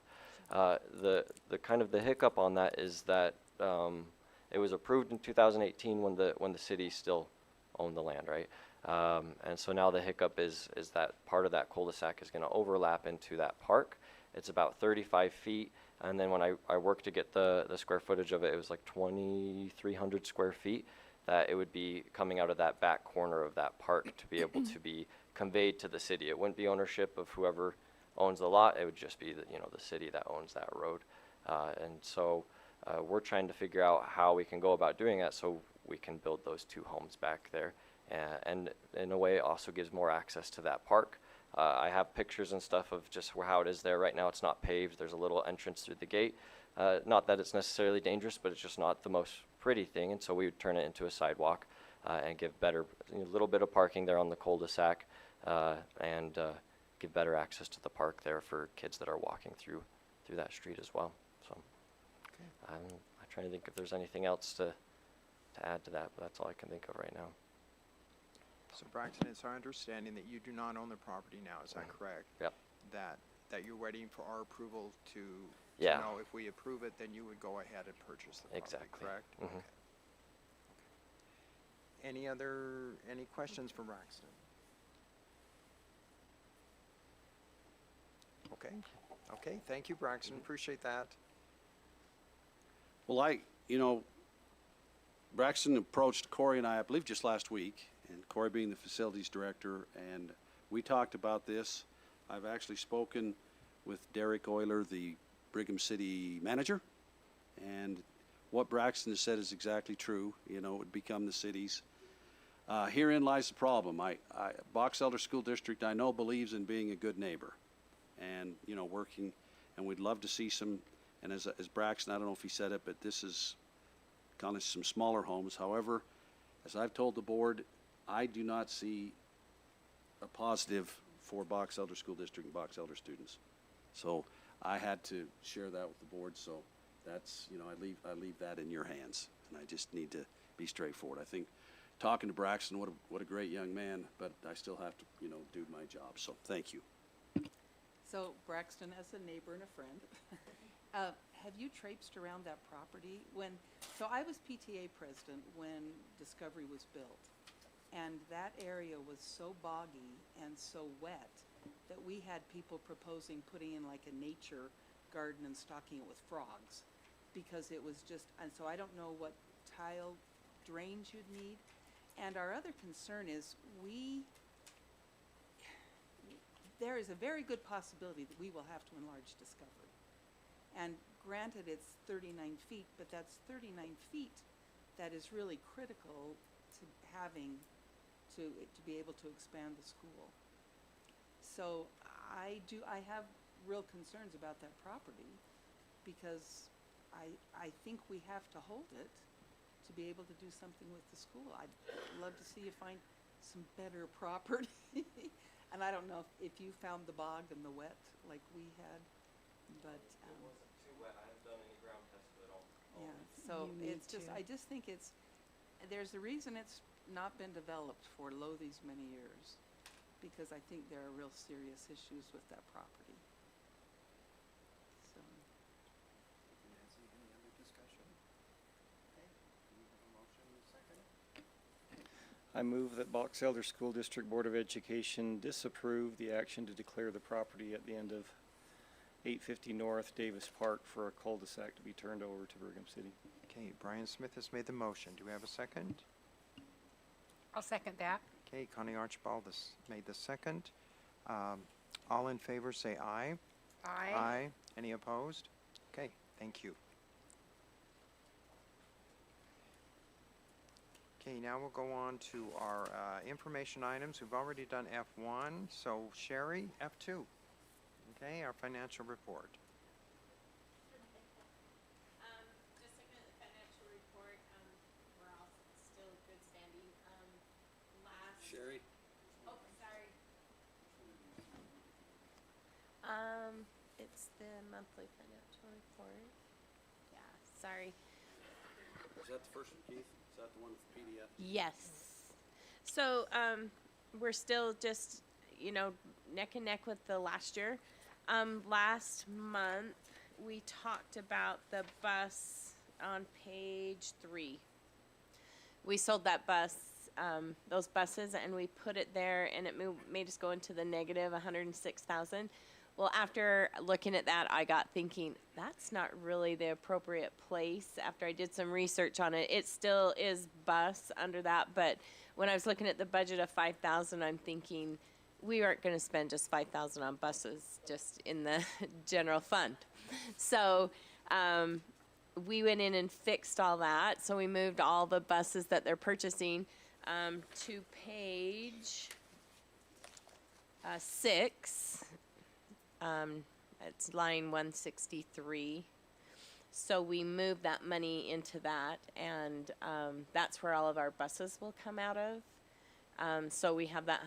The kind of the hiccup on that is that it was approved in 2018 when the city still owned the land, right? And so now the hiccup is that part of that cul-de-sac is going to overlap into that park. It's about 35 feet, and then when I worked to get the square footage of it, it was like 2,300 square feet that it would be coming out of that back corner of that park to be able to be conveyed to the city. It wouldn't be ownership of whoever owns the lot. It would just be the city that owns that road. And so we're trying to figure out how we can go about doing that. So we can build those 2 homes back there. And in a way, it also gives more access to that park. I have pictures and stuff of just how it is there. Right now, it's not paved. There's a little entrance through the gate. Not that it's necessarily dangerous, but it's just not the most pretty thing. And so we would turn it into a sidewalk and give better, a little bit of parking there on the cul-de-sac, and give better access to the park there for kids that are walking through that street as well. So I'm trying to think if there's anything else to add to that, but that's all I can think of right now. So Braxton, it's our understanding that you do not own the property now, is that correct? Yep. That you're waiting for our approval to Yeah. know if we approve it, then you would go ahead and purchase the property, Exactly. correct? Mhm. Okay. Any questions for Braxton? Okay, thank you, Braxton, appreciate that. Well, Braxton approached Corey and I believe just last week, and Corey being the facilities director, and we talked about this. I've actually spoken with Derek Euler, the Brigham City manager, and what Braxton has said is exactly true. It would become the city's. Herein lies the problem. Box Elder School District, I know, believes in being a good neighbor, and working, and we'd love to see some. And as Braxton, I don't know if he said it, but this is kind of some smaller homes. However, as I've told the board, I do not see a positive for Box Elder School District and Box Elder students. So I had to share that with the board. So that's, I leave that in your hands, and I just need to be straightforward. I think talking to Braxton, what a great young man, but I still have to, do my job. So thank you. So Braxton, as a neighbor and a friend, have you traipsed around that property? So I was PTA president when Discovery was built, and that area was so boggy and so wet that we had people proposing putting in like a nature garden and stocking it with frogs, because it was just, and so I don't know what tile drains you'd need. And our other concern is there is a very good possibility that we will have to enlarge Discovery. And granted, it's 39 feet, but that's 39 feet that is really critical to having to be able to expand the school. So I have real concerns about that property, because I think we have to hold it to be able to do something with the school. I'd love to see you find some better property. And I don't know if you found the bog and the wet like we had, but. It wasn't too wet. I haven't done any ground tests at all. Yeah, so I just think there's a reason it's not been developed for these many years, because I think there are real serious issues with that property. So. Nancy, any other discussion? Okay, do we have a motion and a second? I move that Box Elder School District Board of Education disapprove the action to declare the property at the end of 850 North Davis Park for a cul-de-sac to be turned over to Brigham City. Okay, Brian Smith has made the motion. Do we have a second? I'll second that. Okay, Connie Archibald has made the second. All in favor say aye. Aye. Aye. Any opposed? Okay, thank you. Okay, now we'll go on to our information items. We've already done F1, so Sherry, F2. Okay, our financial report. Just looking at the financial report, we're all still good standing. Sherry? Oh, sorry. It's the monthly financial report. Yeah, sorry. Is that the first one, Keith? Is that the one with the PDF? Yes. So, we're still just, neck and neck with the last year. Last month, we talked about the bus on page 3. We sold that bus, those buses, and we put it there, and it made us go into the negative 106,000. Well, after looking at that, I got thinking, that's not really the appropriate place. After I did some research on it, it still is bus under that, but when I was looking at the budget of 5,000, I'm thinking, we aren't going to spend just 5,000 on buses just in the general fund. So we went in and fixed all that. So we moved all the buses that they're purchasing to page 6. It's line 163. So we moved that money into that, and that's where all of our buses will come out of. So we have that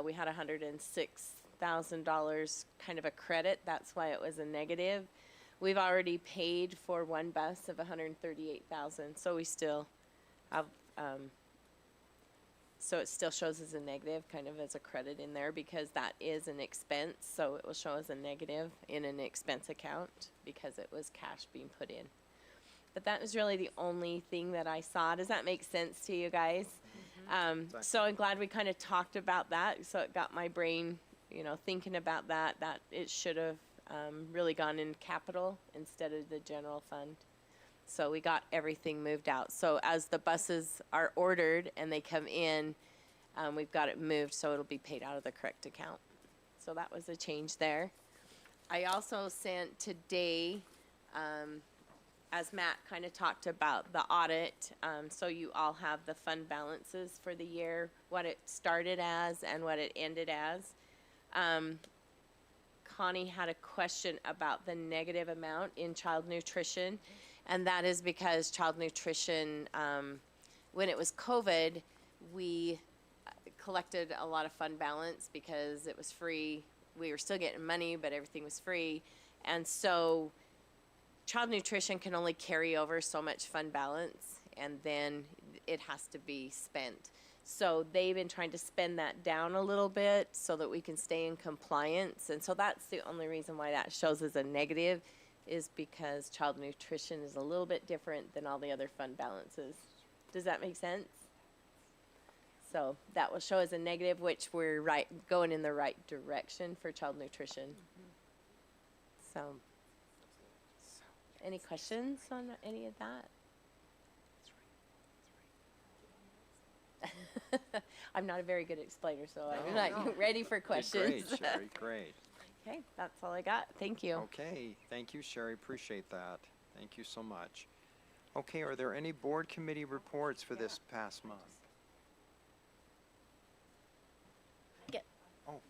we had $106,000 kind of a credit. That's why it was a negative. We've already paid for one bus of $138,000. So we still have, so it still shows as a negative, kind of as a credit in there, because that is an expense. So it will show as a negative in an expense account because it was cash being put in. But that was really the only thing that I saw. Does that make sense to you guys? So I'm glad we kind of talked about that. So it got my brain, thinking about that it should have really gone in capital instead of the general fund. So we got everything moved out. So as the buses are ordered and they come in, we've got it moved so it'll be paid out of the correct account. So that was a change there. I also sent today, as Matt kind of talked about the audit, so you all have the fund balances for the year, what it started as and what it ended as. Connie had a question about the negative amount in child nutrition, and that is because child nutrition, when it was COVID, we collected a lot of fund balance because it was free. We were still getting money, but everything was free. And so child nutrition can only carry over so much fund balance, and then it has to be spent. So they've been trying to spend that down a little bit so that we can stay in compliance. And so that's the only reason why that shows as a negative, is because child nutrition is a little bit different than all the other fund balances. Does that make sense? So that will show as a negative, which we're going in the right direction for child nutrition. So any questions on any of that? I'm not a very good explainer, so I'm not ready for questions. Great, Sherry, great. Okay, that's all I got. Thank you. Okay, thank you, Sherry, appreciate that. Thank you so much. Okay, are there any board committee reports for this past month?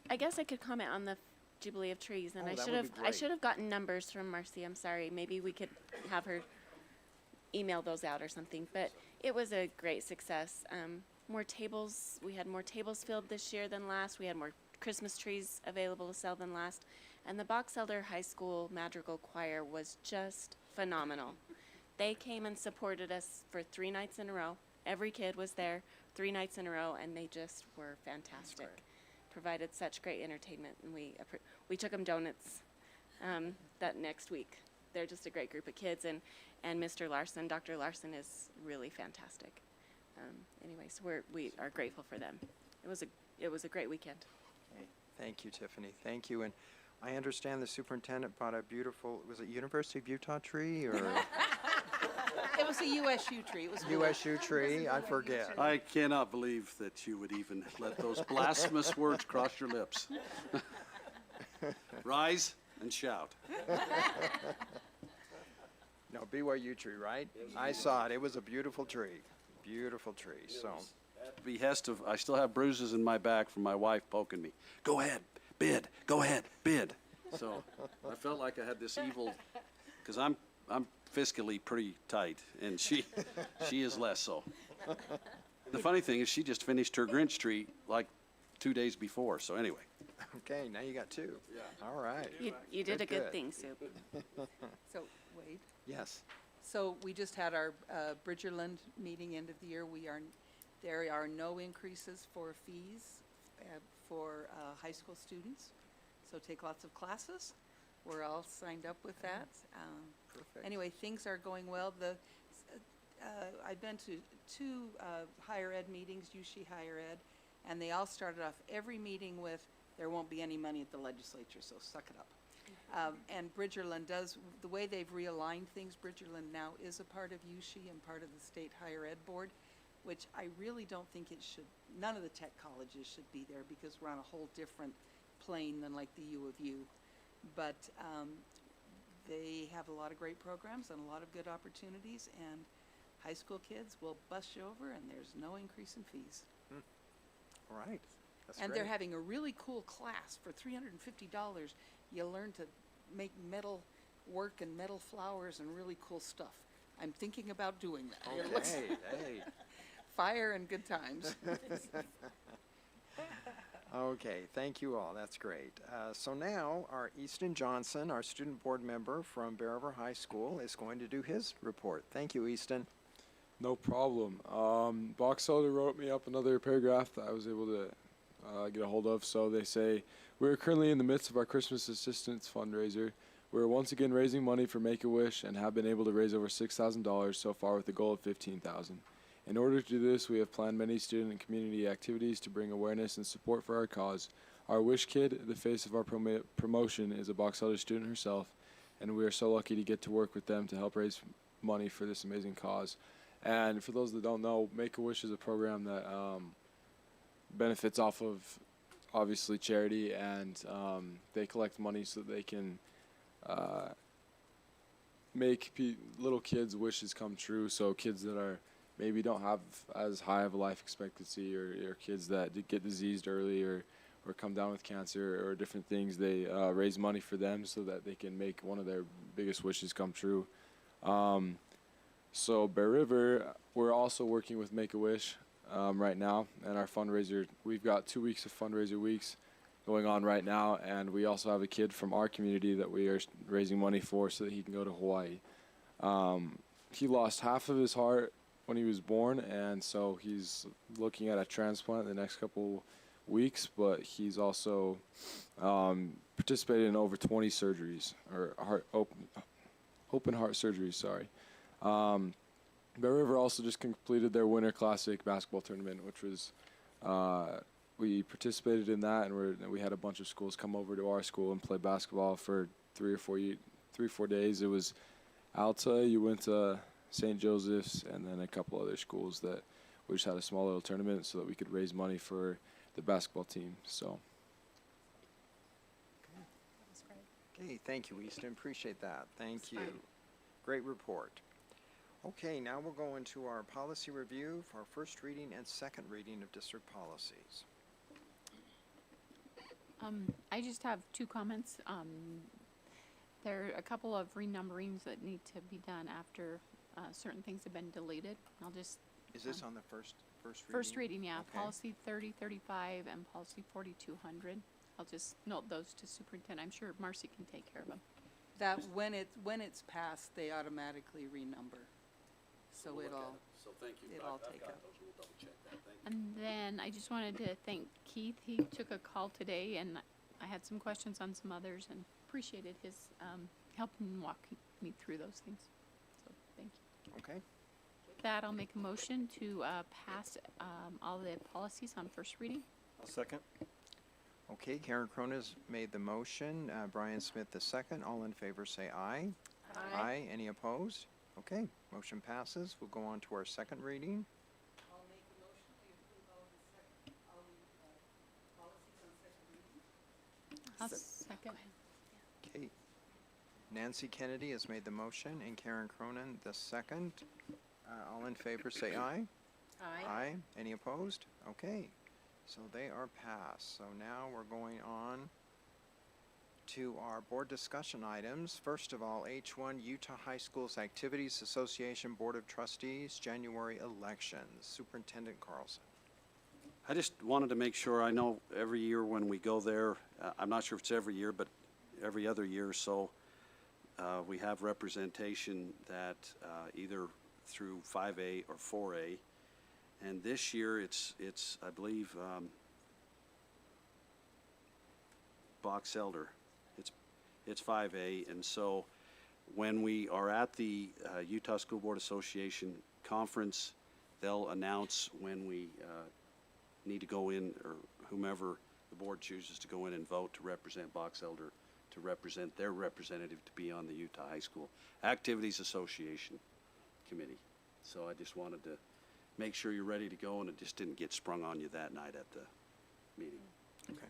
I guess I could comment on the Jubilee of Trees, and Oh, I that should would have be I great. should have gotten numbers from Marcy. I'm sorry. Maybe we could have her email those out or something. But it was a great success. More tables. We had more tables filled this year than last. We had more Christmas trees available to sell than last. And the Box Elder High School Madrigal Choir was just phenomenal. They came and supported us for 3 nights in a row. Every kid was there 3 nights in a row, and they just were fantastic. Provided such great entertainment, and we took them donuts that next week. They're just a great group of kids, and Mr. Larson, Dr. Larson, is really fantastic. Anyway, so we are grateful for them. It was a great weekend. Okay. Thank you, Tiffany. Thank you. And I understand the superintendent bought a beautiful, was it University of Utah tree or It was a USU tree. It was blue. USU tree? I forget. I cannot believe that you would even let those blasphemous words cross your lips. Rise and shout. No, BYU tree, right? I saw it. It was a beautiful tree. Beautiful tree. So, At the behest of, I still have bruises in my back from my wife poking me. Go ahead, bid. Go ahead, bid. So I felt like I had this evil, because I'm fiscally pretty tight, and she is less so. The funny thing is, she just finished her Grinch tree like 2 days before. So anyway. okay, now you got 2. Yeah. All right. You did a good thing, Soup. So, Wade, Yes. so we just had our Bridgerland meeting end of the year. There are no increases for fees for high school students. So take lots of classes. We're all signed up with that. Perfect. Anyway, things are going well. I've been to 2 higher ed meetings, USHE Higher Ed, and they all started off every meeting with, there won't be any money at the legislature, so suck it up. And Bridgerland does, the way they've realigned things, Bridgerland now is a part of USHE and part of the State Higher Ed Board, which I really don't think it should, none of the tech colleges should be there because we're on a whole different plane than like the U of U. But they have a lot of great programs and a lot of good opportunities, and high school kids will bus you over, and there's no increase in fees. All right. That's And great. they're having a really cool class for $350. You learn to make metal work and metal flowers and really cool stuff. I'm thinking about doing that. It looks Hey. fire and good times. Okay, thank you all. That's great. So now, our Easton Johnson, our student board member from Bear River High School, is going to do his report. Thank you, Easton. No problem. Box Elder wrote me up another paragraph that I was able to get a hold of. So they say, we are currently in the midst of our Christmas assistance fundraiser. We are once again raising money for Make-A-Wish and have been able to raise over $6,000 so far with a goal of $15,000. In order to do this, we have planned many student and community activities to bring awareness and support for our cause. Our Wish Kid, the face of our promotion, is a Box Elder student herself, and we are so lucky to get to work with them to help raise money for this amazing cause. And for those that don't know, Make-A-Wish is a program that benefits off of, obviously, charity, and they collect money so that they can make little kids' wishes come true. So kids that are maybe don't have as high of a life expectancy, or kids that get diseased early, or come down with cancer or different things, they raise money for them so that they can make one of their biggest wishes come true. So Bear River, we're also working with Make-A-Wish right now, and our fundraiser, we've got 2 weeks of fundraiser weeks going on right now, and we also have a kid from our community that we are raising money for so that he can go to Hawaii. He lost half of his heart when he was born, and so he's looking at a transplant the next couple weeks, but he's also participated in over 20 surgeries, or open heart surgeries, sorry. Bear River also just completed their Winter Classic basketball tournament, which was, we participated in that, and we had a bunch of schools come over to our school and play basketball for 3 or 4 days. It was Alta, Uinta, St. Joseph's, and then a couple other schools that we just had a small little tournament so that we could raise money for the basketball team. So. Okay, thank you, Easton. Appreciate that. Thank you. Great report. Okay, now we'll go into our policy review for our first reading and second reading of district policies. I just have 2 comments. There are a couple of renumberings that need to be done after certain things have been deleted. I'll just. Is this on the first reading? First reading, yeah. Okay. Policy 3035 and policy 4200. I'll just note those to superintendent. I'm sure Marcy can take care of them. That when it's passed, they automatically renumber. So We'll it look at all, So thank you. it I've all got take those. up. We'll double check that. Thank you. And then I just wanted to thank Keith. He took a call today, and I had some questions on some others, and appreciated his helping walk me through those things. So thank you. Okay. With that, I'll make a motion to pass all the policies on first reading. I'll second. Okay, Karen Cronin's made the motion, Brian Smith the second. All in favor say aye. Aye. Any opposed? Okay, motion passes. We'll go on to our second reading. I'll make a motion to approve all the policies on second reading. I'll second. Okay. Nancy Kennedy has made the motion and Karen Cronin the second. All in favor say aye. Aye. Any opposed? Okay. So they are passed. So now we're going on to our board discussion items. First of all, H1 Utah High Schools Activities Association Board of Trustees January elections. Superintendent Carlson. I just wanted to make sure, I know every year when we go there, I'm not sure if it's every year, but every other year or so, we have representation that either through 5A or 4A. And this year it's I believe, Box Elder. It's 5A. And so when we are at the Utah School Board Association conference, they'll announce when we need to go in, or whomever the board chooses to go in and vote to represent Box Elder, to represent their representative to be on the Utah High School Activities Association Committee. So I just wanted to make sure you're ready to go, and it just didn't get sprung on you that night at the meeting. Okay.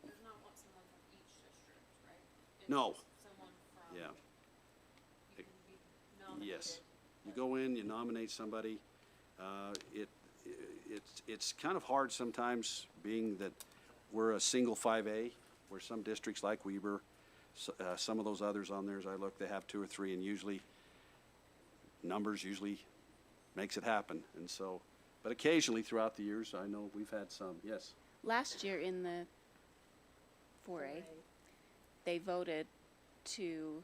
There's not someone from each district, right? No. Someone from Yeah. Yes. You go in, you nominate somebody. It's kind of hard sometimes, being that we're a single 5A, where some districts like Weber, some of those others on there, as I look, they have 2 or 3, and usually numbers usually makes it happen. And so, but occasionally throughout the years, I know we've had some. Yes. Last year in the 4A, they voted to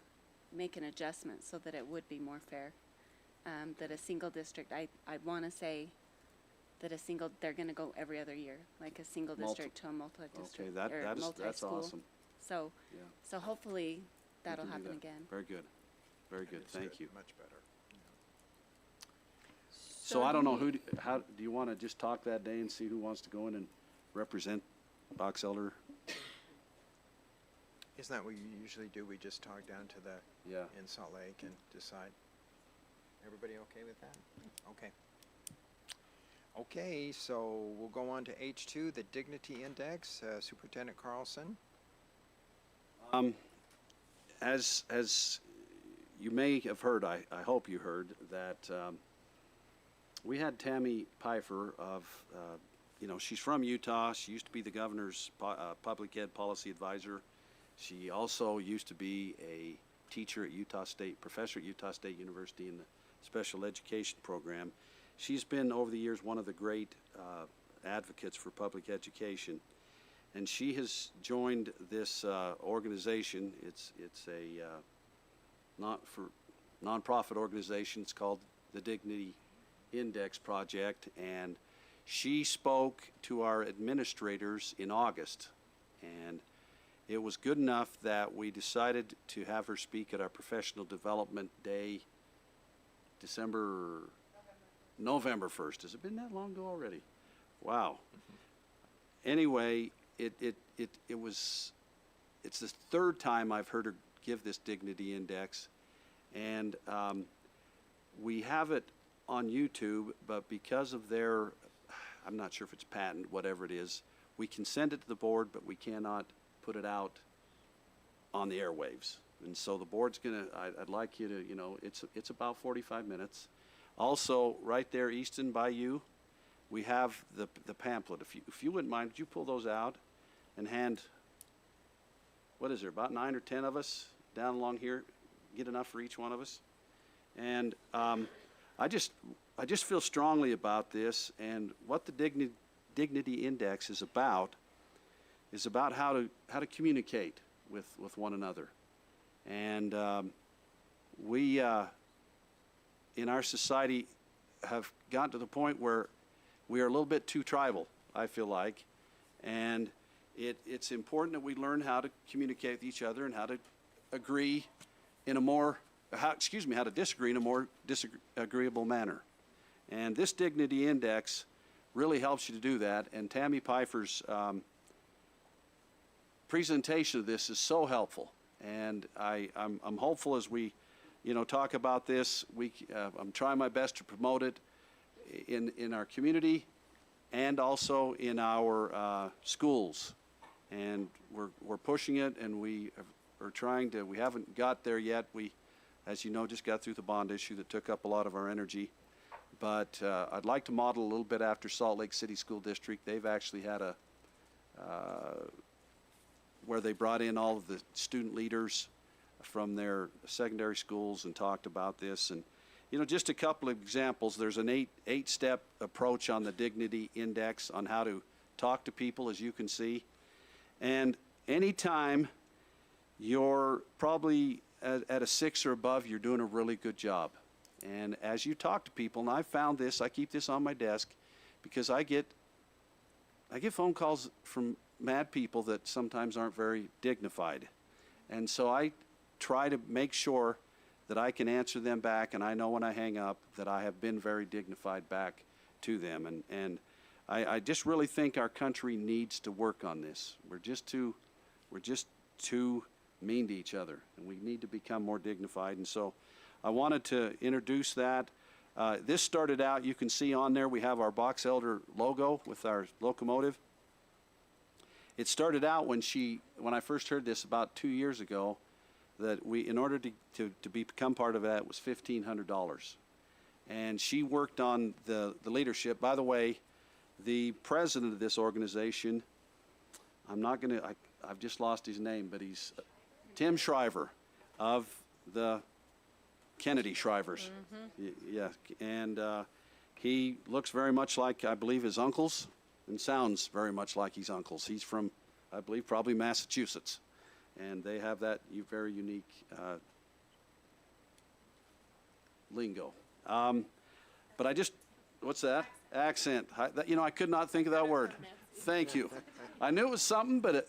make an adjustment so that it would be more fair. That a single district, I want to say that they're going to go every other year, like a single district to a multi-district. Okay, or that's multi-school. awesome. So, Yeah. so hopefully We that'll can do happen that. again. Very good. Very good. Thank you. Much better. So I don't know, how, do you want to just talk that day and see who wants to go in and represent Box Elder? Isn't that what you usually do? We just talk down to the, Yeah. in Salt Lake and decide. Everybody okay with that? Okay. Okay, so we'll go on to H2, the Dignity Index. Superintendent Carlson. As you may have heard, I hope you heard, that we had Tammy Pfeiffer of, she's from Utah. She used to be the governor's public ed policy advisor. She also used to be a teacher at Utah State, professor at Utah State University in the special education program. She's been, over the years, one of the great advocates for public education. And she has joined this organization. It's a nonprofit organization. It's called the Dignity Index Project. And she spoke to our administrators in August. And it was good enough that we decided to have her speak at our Professional Development Day, November 1st. Has it been that long ago already? Wow. Anyway, it's the third time I've heard her give this Dignity Index, and we have it on YouTube, but because of their, I'm not sure if it's patent, whatever it is, we can send it to the board, but we cannot put it out on the airwaves. And so the board's gonna, I'd like you to, it's about 45 minutes. Also, right there, Easton, by you, we have the pamphlet. If you wouldn't mind, would you pull those out and hand, what is there, about 9 or 10 of us down along here, get enough for each one of us? And I just feel strongly about this, and what the Dignity Index is about how to communicate with one another. And we in our society have gotten to the point where we are a little bit too tribal, I feel like, and it's important that we learn how to communicate with each other and how to agree in a more, how to disagree in a more disagreeable manner. And this Dignity Index really helps you to do that, and Tammy Pfeiffer's presentation of this is so helpful. And I'm hopeful as we, talk about this. I'm trying my best to promote it in our community and also in our schools. And we're pushing it, and we are trying to. We haven't got there yet. We, as you know, just got through the bond issue that took up a lot of our energy. But I'd like to model a little bit after Salt Lake City School District. They've actually had a where they brought in all of the student leaders from their secondary schools and talked about this. And, just a couple of examples. There's an eight-step approach on the Dignity Index on how to talk to people, as you can see. And anytime you're probably at a 6 or above, you're doing a really good job. And as you talk to people, and I found this, I keep this on my desk because I get phone calls from mad people that sometimes aren't very dignified. And so I try to make sure that I can answer them back, and I know when I hang up that I have been very dignified back to them. And I just really think our country needs to work on this. We're just too mean to each other, and we need to become more dignified. And so I wanted to introduce that. This started out, you can see on there, we have our Box Elder logo with our locomotive. It started out when I first heard this about 2 years ago, that we, in order to become part of that, was $1,500. And she worked on the leadership. By the way, the president of this organization, I've just lost his name, but he's Tim Shriver of the Kennedy Shrivers. Yeah, and he looks very much like, I believe, his uncles, and sounds very much like his uncles. He's from, I believe, probably Massachusetts, and they have that very unique lingo. But I just, what's that? Accent. I could not think of that word. Thank you. I knew it was something, but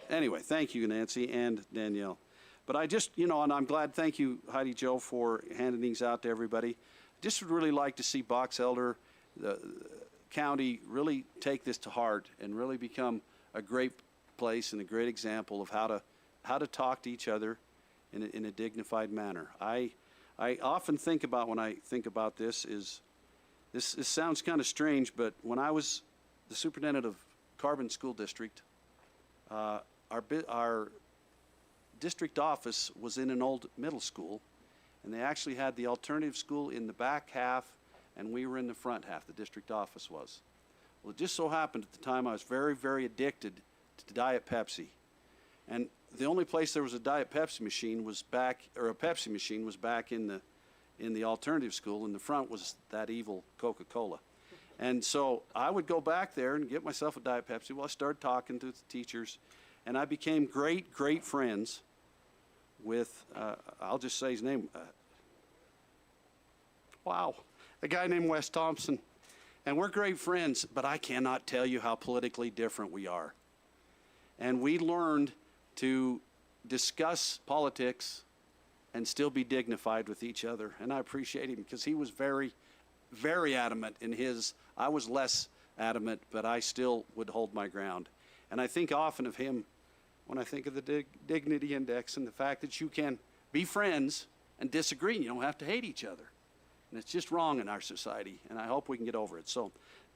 anyway, thank you, Nancy and Danielle. But I just, and I'm glad, thank you, Heidi Jo, for handing these out to everybody. Just would really like to see Box Elder, the county, really take this to heart and really become a great place and a great example of how to talk to each other in a dignified manner. I often think about, when I think about this, this sounds kind of strange, but when I was the superintendent of Carbon School District, our district office was in an old middle school, and they actually had the alternative school in the back half, and we were in the front half, the district office was. Well, it just so happened at the time I was very, very addicted to Diet Pepsi. And the only place there was a Diet Pepsi machine was back, or a Pepsi machine was back in the alternative school. In the front was that evil Coca-Cola. And so I would go back there and get myself a Diet Pepsi. Well, I started talking to the teachers, and I became great, great friends with, I'll just say his name, a guy named Wes Thompson. And we're great friends, but I cannot tell you how politically different we are. And we learned to discuss politics and still be dignified with each other. And I appreciate him because he was very, very adamant in his. I was less adamant, but I still would hold my ground. And I think often of him when I think of the Dignity Index and the fact that you can be friends and disagree and you don't have to hate each other. And it's just wrong in our society, and I hope we can get over it. So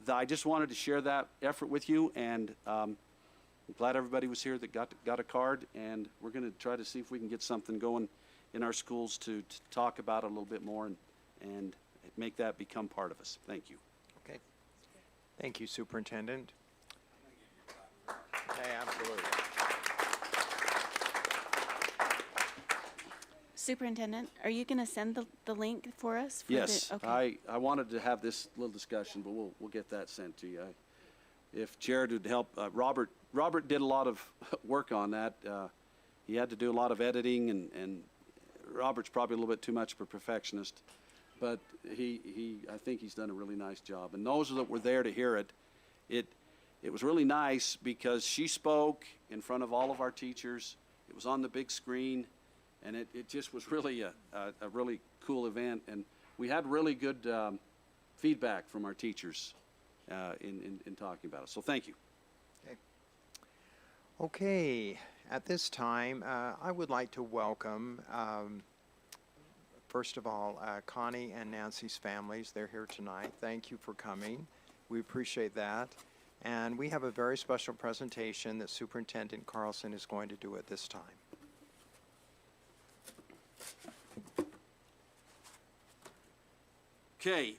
I just wanted to share that effort with you, and I'm glad everybody was here that got a card, and we're going to try to see if we can get something going in our schools to talk about it a little bit more and make that become part of us. Thank you. Okay. Thank you, Superintendent. Okay, absolutely. Superintendent, are you going to send the link for us? Yes, okay. I wanted to have this little discussion, but we'll get that sent to you. If Jared would help, Robert did a lot of work on that. He had to do a lot of editing, and Robert's probably a little bit too much of a perfectionist, but I think he's done a really nice job. And those that were there to hear it, it was really nice because she spoke in front of all of our teachers. It was on the big screen. And it just was really a really cool event, and we had really good feedback from our teachers in talking about it. So thank you. Okay, at this time, I would like to welcome, first of all, Connie and Nancy's families. They're here tonight. Thank you for coming. We appreciate that. And we have a very special presentation that Superintendent Carlson is going to do at this time. Okay,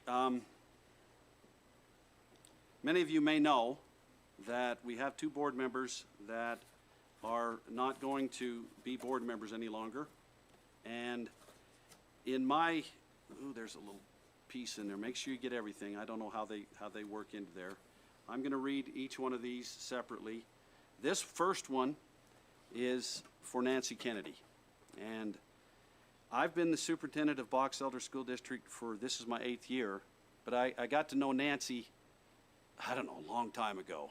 many of you may know that we have two board members that are not going to be board members any longer. And in my, there's a little piece in there. Make sure you get everything. I don't know how they work into there. I'm going to read each one of these separately. This first one is for Nancy Kennedy. And I've been the superintendent of Box Elder School District this is my 8th year, but I got to know Nancy, I don't know, a long time ago.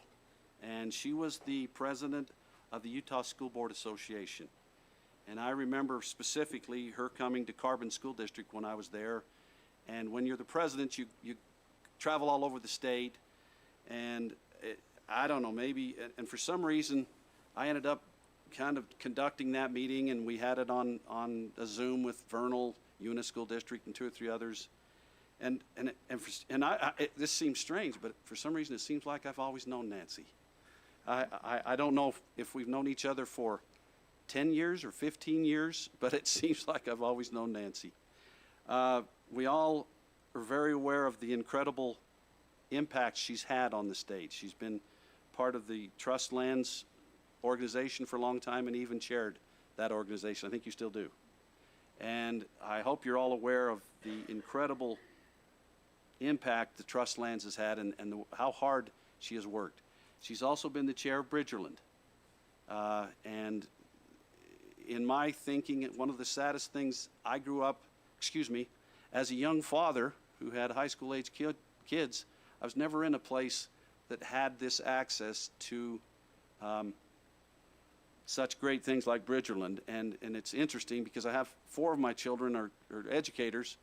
And she was the president of the Utah School Board Association. And I remember specifically her coming to Carbon School District when I was there. And when you're the president, you travel all over the state. And I don't know, maybe, and for some reason, I ended up kind of conducting that meeting, and we had it on a Zoom with Vernal, Eunice School District, and 2 or 3 others. And this seems strange, but for some reason it seems like I've always known Nancy. I don't know if we've known each other for 10 years or 15 years, but it seems like I've always known Nancy. We all are very aware of the incredible impact she's had on the state. She's been part of the Trust Lands organization for a long time and even chaired that organization. I think you still do. And I hope you're all aware of the incredible impact the Trust Lands has had and how hard she has worked. She's also been the chair of Bridgerland. And in my thinking, one of the saddest things, I grew up, as a young father who had high school age kids, I was never in a place that had this access to such great things like Bridgerland. And it's interesting because I have 4 of my children are educators,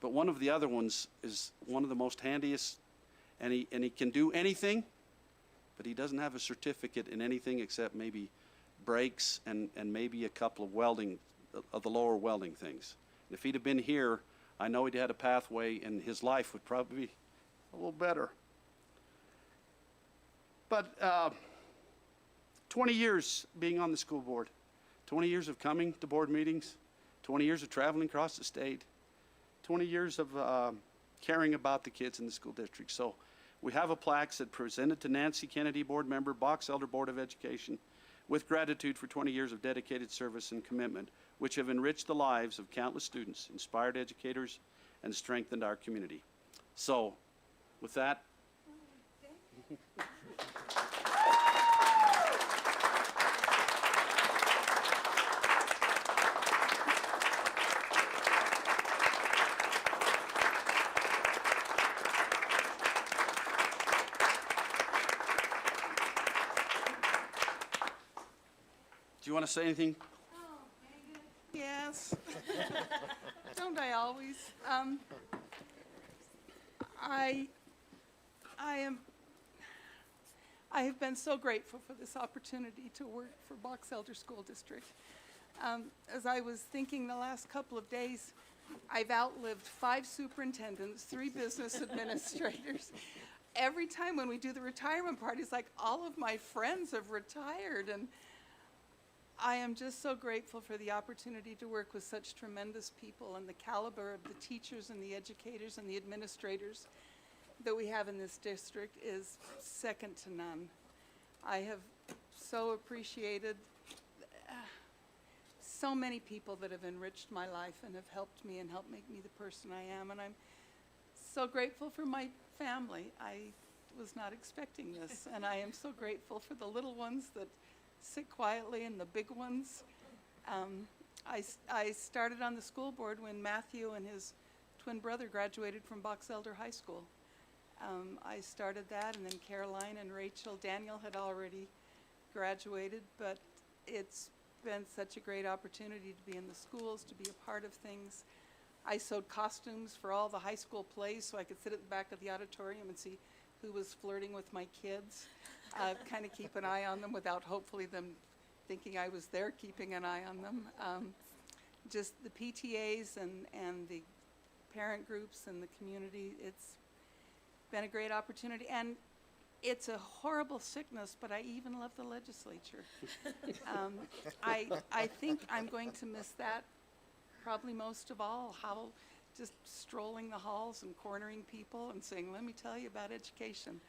but one of the other ones is one of the most handiest, and he can do anything, but he doesn't have a certificate in anything except maybe brakes and maybe a couple of welding, of the lower welding things. And if he'd have been here, I know he'd had a pathway and his life would probably be a little better. But 20 years being on the school board, 20 years of coming to board meetings, 20 years of traveling across the state, 20 years of caring about the kids in the school district. So we have a plaque that presented to Nancy Kennedy, board member, Box Elder Board of Education, with gratitude for 20 years of dedicated service and commitment, which have enriched the lives of countless students, inspired educators, and strengthened our community. So, with that, do you want to say anything? Yes. Don't I always? I have been so grateful for this opportunity to work for Box Elder School District. As I was thinking the last couple of days, I've outlived 5 superintendents, 3 business administrators. Every time when we do the retirement parties, like all of my friends have retired, and I am just so grateful for the opportunity to work with such tremendous people, and the caliber of the teachers and the educators and the administrators that we have in this district is second to none. I have so appreciated so many people that have enriched my life and have helped me and helped make me the person I am, and I'm so grateful for my family. I was not expecting this, and I am so grateful for the little ones that sit quietly and the big ones. I started on the school board when Matthew and his twin brother graduated from Box Elder High School. I started that, and then Caroline and Rachel. Daniel had already graduated, but it's been such a great opportunity to be in the schools, to be a part of things. I sewed costumes for all the high school plays so I could sit at the back of the auditorium and see who was flirting with my kids. Kind of keep an eye on them without hopefully them thinking I was there keeping an eye on them. Just the PTAs and the parent groups and the community, it's been a great opportunity. And it's a horrible sickness, but I even love the legislature. I think I'm going to miss that probably most of all, how just strolling the halls and cornering people and saying, let me tell you about education.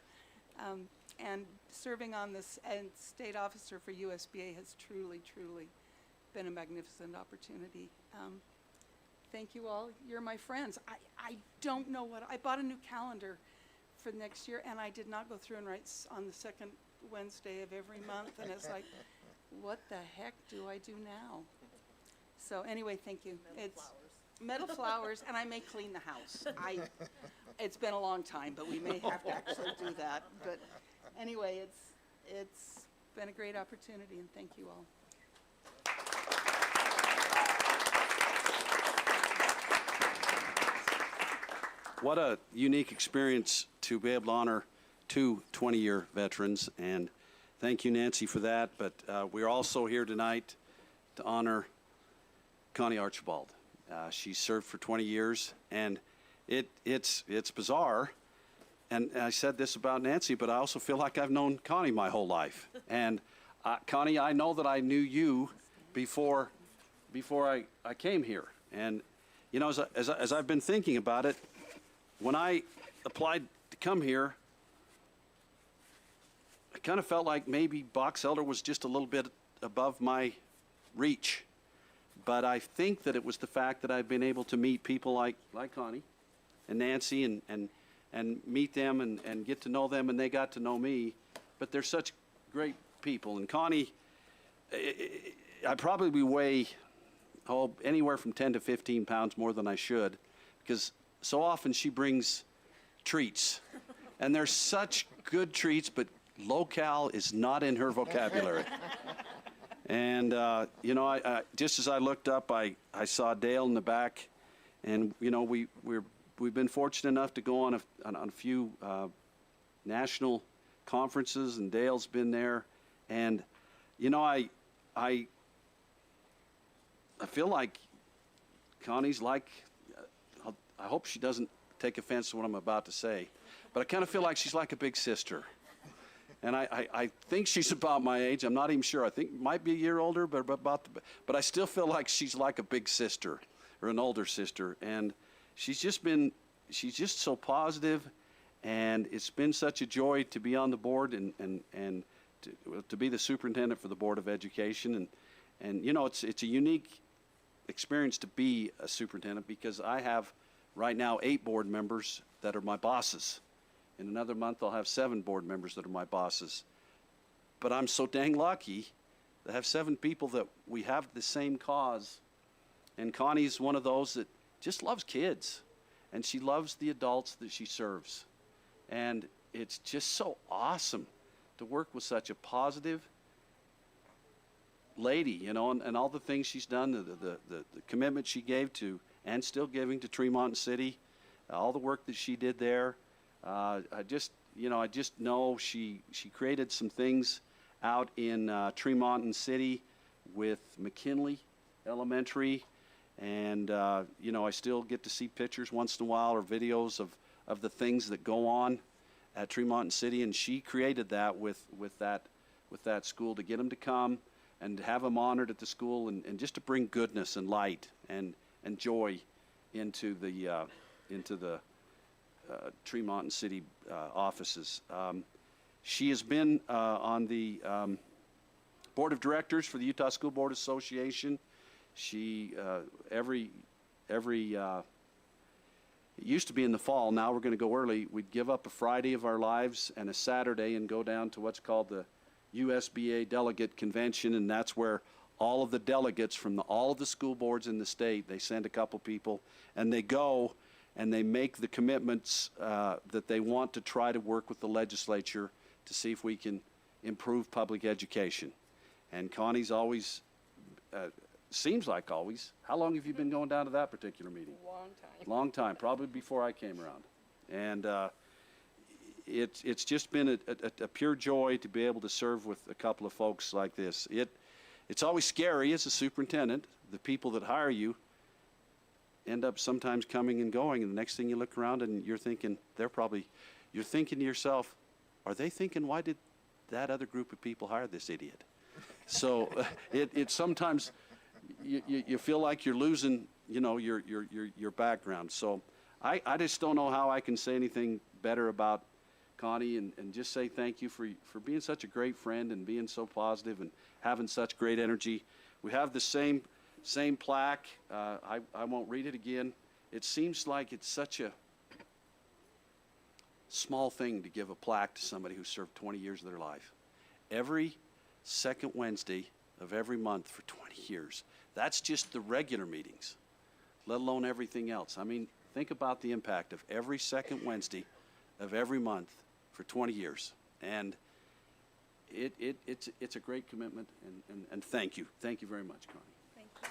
And serving on this state officer for USBA has truly, truly been a magnificent opportunity. Thank you all. You're my friends. I don't know what, I bought a new calendar for next year, and I did not go through and write on the second Wednesday of every month, and it's like, what the heck do I do now? So anyway, thank you. Metal flowers, and I may clean the house. It's been a long time, but we may have to actually do that. But anyway, it's been a great opportunity, and thank you all. What a unique experience to be able to honor 2 20-year veterans, and thank you, Nancy, for that. But we're also here tonight to honor Connie Archibald. She served for 20 years, and it's bizarre. And I said this about Nancy, but I also feel like I've known Connie my whole life. And Connie, I know that I knew you before I came here. And, you know, as I've been thinking about it, when I applied to come here, I kind of felt like maybe Box Elder was just a little bit above my reach. But I think that it was the fact that I've been able to meet people like Connie and Nancy and meet them and get to know them, and they got to know me. But they're such great people. And Connie, I probably weigh anywhere from 10 to 15 pounds more than I should, because so often she brings treats. And they're such good treats, but low-cal is not in her vocabulary. And, you know, I just as I looked up, I saw Dale in the back. And, you know, we've been fortunate enough to go on a few national conferences, and Dale's been there. And, you know, I feel like Connie's like, I hope she doesn't take offense to what I'm about to say, but I kind of feel like she's like a big sister. And I think she's about my age. I'm not even sure. I think might be a year older, but I still feel like she's like a big sister or an older sister. And she's just so positive, and it's been such a joy to be on the board and to be the superintendent for the Board of Education. And you know, it's a unique experience to be a superintendent, because I have right now 8 board members that are my bosses. In another month, I'll have 7 board members that are my bosses. But I'm so dang lucky to have 7 people that we have the same cause. And Connie's one of those that just loves kids, and she loves the adults that she serves. And it's just so awesome to work with such a positive lady, you know, and all the things she's done, the commitment she gave to, and still giving to Tremont City, all the work that she did there. I just know she created some things out in Tremont City with McKinley Elementary, and you know, I still get to see pictures once in a while or videos of the things that go on at Tremont City, and she created that with that school, to get them to come and to have them honored at the school, and just to bring goodness and light and joy into the Tremont City offices. She has been on the board of directors for the Utah School Board Association. She it used to be in the fall. Now we're going to go early. We'd give up a Friday of our lives and a Saturday and go down to what's called the USBA Delegate Convention, and that's where all of the delegates from all of the school boards in the state, they send a couple people, and they go and they make the commitments that they want to try to work with the legislature to see if we can improve public education. And Connie's always, seems like always. How long have you been going down to that particular meeting? Long time. Long time, probably before I came around. And it's just been a pure joy to be able to serve with a couple of folks like this. It's always scary as a superintendent. The people that hire you end up sometimes coming and going, and the next thing you look around and you're thinking, you're thinking to yourself, are they thinking, why did that other group of people hire this idiot? So it sometimes you feel like you're losing, you know, your background. So I just don't know how I can say anything better about Connie, and just say thank you for being such a great friend and being so positive and having such great energy. We have the same plaque. I won't read it again. It seems like it's such a small thing to give a plaque to somebody who served 20 years of their life. Every second Wednesday of every month for 20 years. That's just the regular meetings, let alone everything else. I mean, think about the impact of every second Wednesday of every month for 20 years. And it's a great commitment, and thank you. Thank you very much, Connie. Thank you.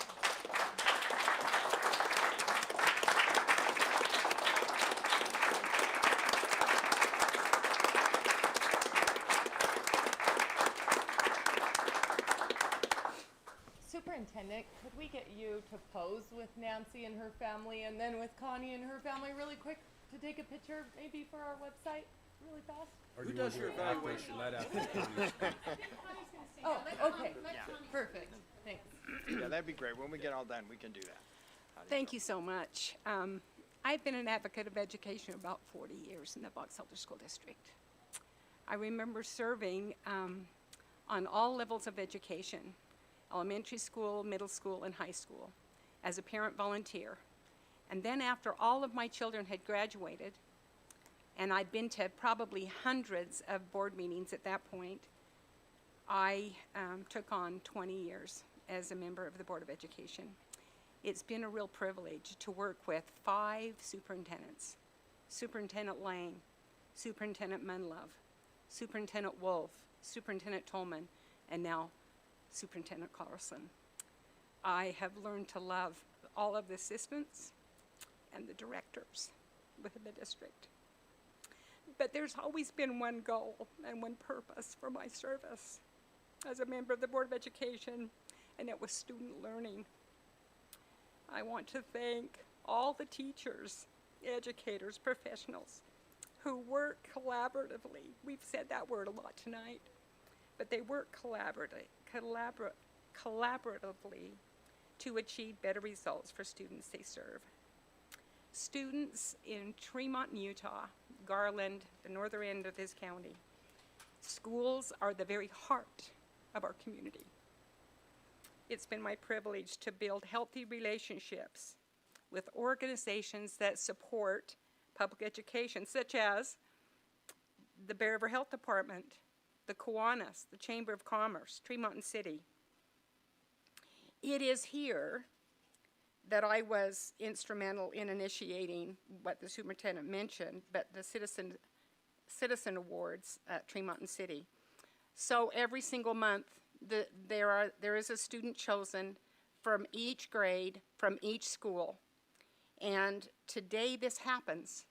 Superintendent, could we get you to pose with Nancy and her family, and then with Connie and her family really quick to to take a picture maybe for our website really fast? Or Who do you wanna does do your it after- evaluation? Right after Connie's? Oh, okay. Perfect. Thanks. Yeah, that'd be great. When we get all done, we can do that. Thank you so much. I've been an advocate of education about 40 years in the Box Elder School District. I remember serving on all levels of education, elementary school, middle school, and high school, as a parent volunteer. And then after all of my children had graduated, and I'd been to probably hundreds of board meetings at that point, I took on 20 years as a member of the Board of Education. It's been a real privilege to work with 5 superintendents: Superintendent Lang, Superintendent Munlove, Superintendent Wolf, Superintendent Tolman, and now Superintendent Carlson. I have learned to love all of the assistants and the directors within the district. But there's always been one goal and one purpose for my service as a member of the Board of Education, and it was student learning. I want to thank all the teachers, educators, professionals who work collaboratively. We've said that word a lot tonight, but they work collaboratively to achieve better results for students they serve. Students in Tremont, Utah, Garland, the northern end of this county, schools are the very heart of our community. It's been my privilege to build healthy relationships with organizations that support public education, such as the Bear River Health Department, the Kiwanis, the Chamber of Commerce, Tremont City. It is here that I was instrumental in initiating what the superintendent mentioned, but the Citizen Awards at Tremont City. So every single month, there is a student chosen from each grade, from each school. And today this happens.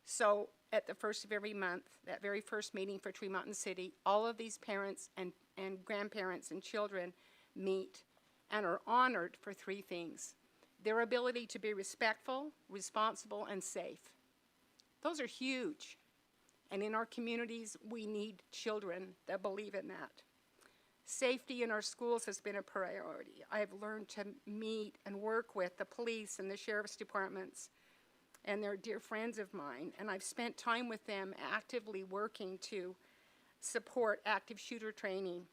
So at the first of every month, that very first meeting for Tremont City, all of these parents and grandparents and children meet and are honored for 3 things: their ability to be respectful, responsible, and safe. Those are huge. And in our communities, we need children that believe in that. Safety in our schools has been a priority. I have learned to meet and work with the police and the sheriff's departments, and they're dear friends of mine, and I've spent time with them actively working to support active shooter training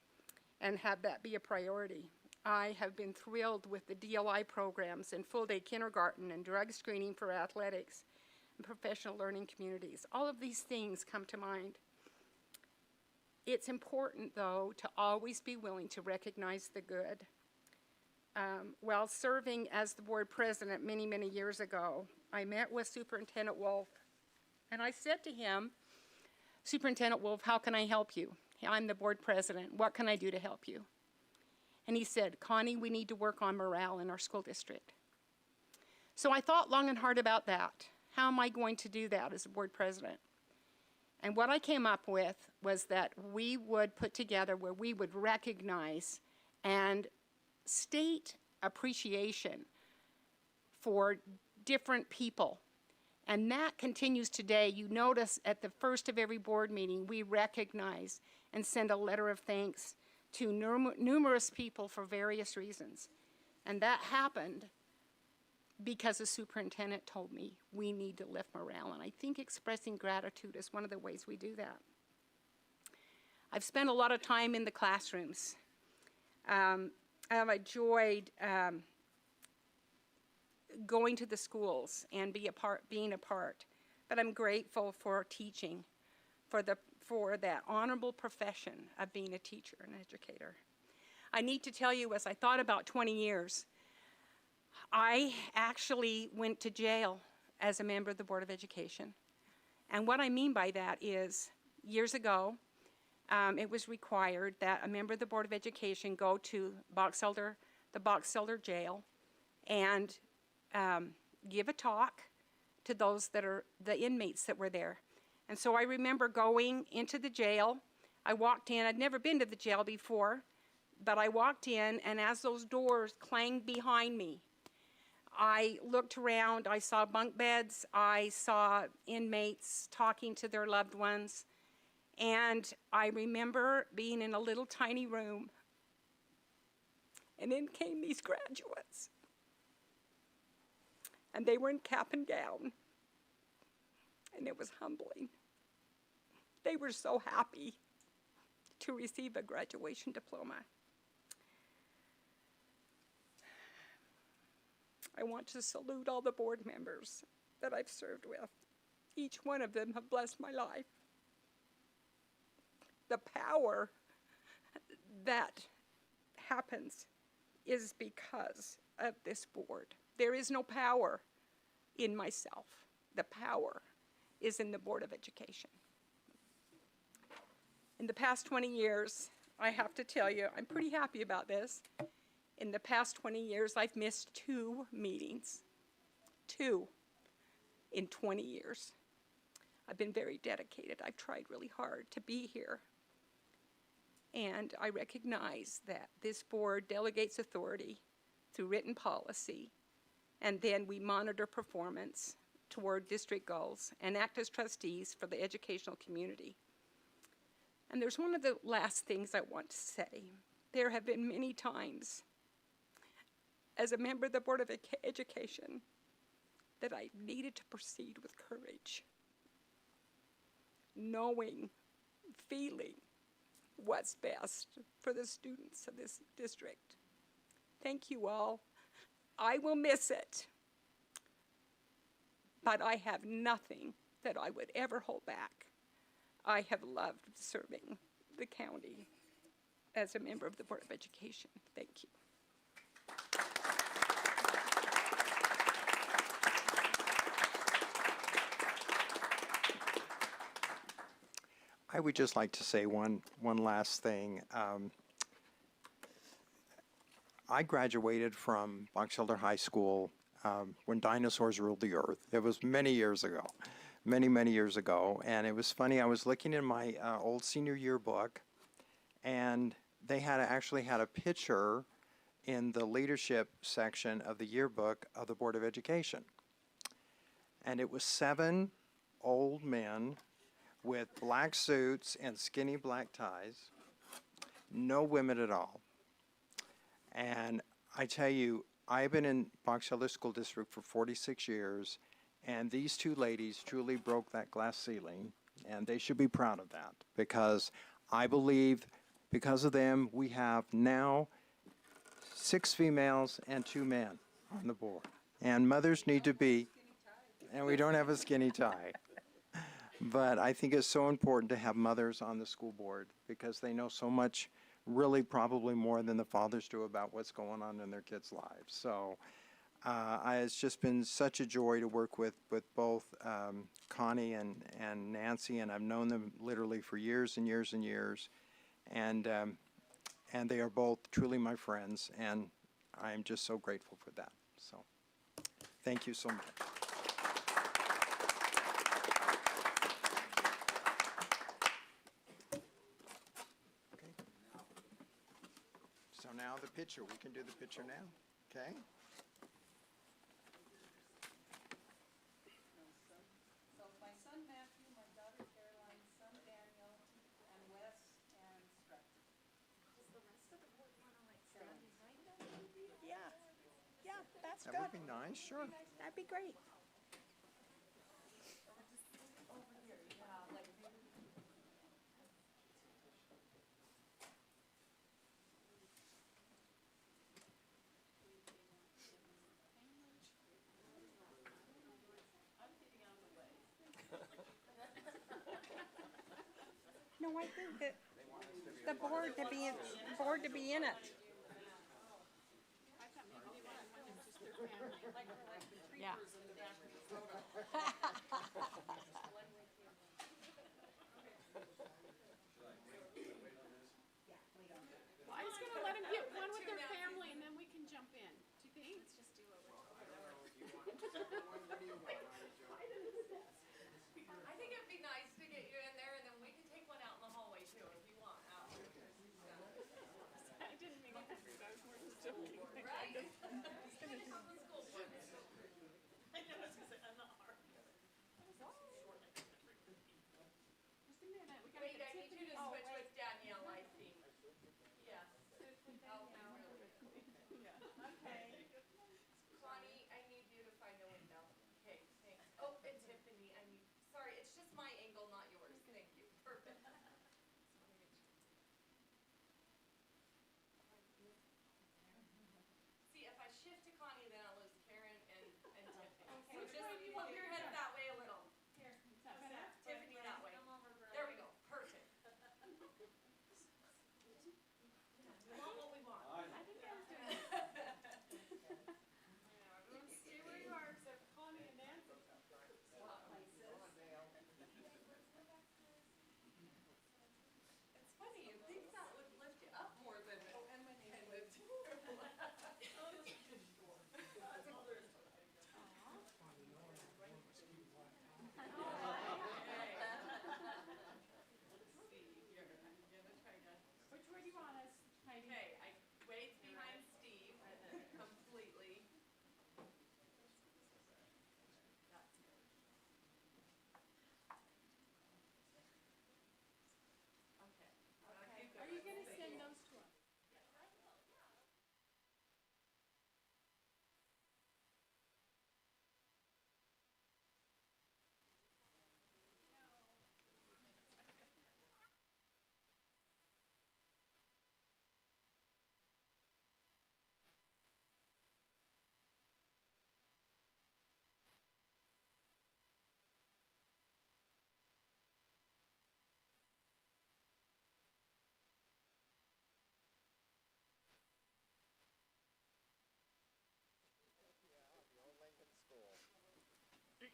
and have that be a priority. I have been thrilled with the DLI programs and full-day kindergarten and drug screening for athletics and professional learning communities. All of these things come to mind. It's important, though, to always be willing to recognize the good. While serving as the board president many, many years ago, I met with Superintendent Wolf, and I said to him, "Superintendent Wolf, how can I help you? I'm the board president. What can I do to help you?" And he said, "Connie, we need to work on morale in our school district." So I thought long and hard about that. How am I going to do that as a board president? And what I came up with was that we would put together where we would recognize and state appreciation for different people. And that continues today. You notice at the first of every board meeting, we recognize and send a letter of thanks to numerous people for various reasons. And that happened because the superintendent told me we need to lift morale. And I think expressing gratitude is one of the ways we do that. I've spent a lot of time in the classrooms. I've enjoyed going to the schools and being a part. But I'm grateful for teaching, for that honorable profession of being a teacher and educator. I need to tell you, as I thought about 20 years, I actually went to jail as a member of the Board of Education. And what I mean by that is, years ago, it was required that a member of the Board of Education go to the Box Elder jail and give a talk to those that are the inmates that were there. And so I remember going into the jail. I walked in. I'd never been to the jail before, but I walked in, and as those doors clanged behind me, I looked around, I saw bunk beds, I saw inmates talking to their loved ones, and I remember being in a little tiny room, and in came these graduates, and they were in cap and gown, and it was humbling. They were so happy to receive a graduation diploma. I want to salute all the board members that I've served with. Each one of them have blessed my life. The power that happens is because of this board. There is no power in myself. The power is in the Board of Education. In the past 20 years, I have to tell you, I'm pretty happy about this. In the past 20 years, I've missed 2 meetings. 2 in 20 years. I've been very dedicated. I've tried really hard to be here. And I recognize that this board delegates authority through written policy, and then we monitor performance toward district goals and act as trustees for the educational community. And there's one of the last things I want to say. There have been many times as a member of the Board of Education that I needed to proceed with courage, knowing, feeling what's best for the students of this district. Thank you all. I will miss it, but I have nothing that I would ever hold back. I have loved serving the county as a member of the Board of Education. Thank you. I would just like to say one last thing. I graduated from Box Elder High School when dinosaurs ruled the earth. It was many years ago, many years ago. And it was funny, I was looking in my old senior yearbook, and they actually had a picture in the leadership section of the yearbook of the Board of Education. And it was 7 old men with black suits and skinny black ties, no women at all. And I tell you, I've been in Box Elder School District for 46 years, and these 2 ladies truly broke that glass ceiling, and they should be proud of that, because I believe because of them, we have now 6 females and 2 men on the board. And mothers need to be, and we don't have a skinny tie. But I think it's so important to have mothers on the school board because they know so much, really probably more than the fathers do about what's going on in their kids' lives. So it's just been such a joy to work with both Connie and Nancy, and I've known them literally for years and years and years. And they are both truly my friends, and I am just so grateful for that. So thank you so much. So now the picture, we can do the picture now, okay? So my son Matthew, my daughter Caroline, son Daniel, and Wes and Stratton. Does the rest of the board want to stand behind them? Yeah, that's That would be nice, sure. That'd be great. No, I think that the board to be in it. Yeah. Well, I was gonna let them get one with their family and then we can jump in. Do you think? Let's just do it. I think it'd be nice to get you in there, and then we can take one out in the hallway too, if you want. I didn't mean to. I was more just joking. Right? Finish up the school board.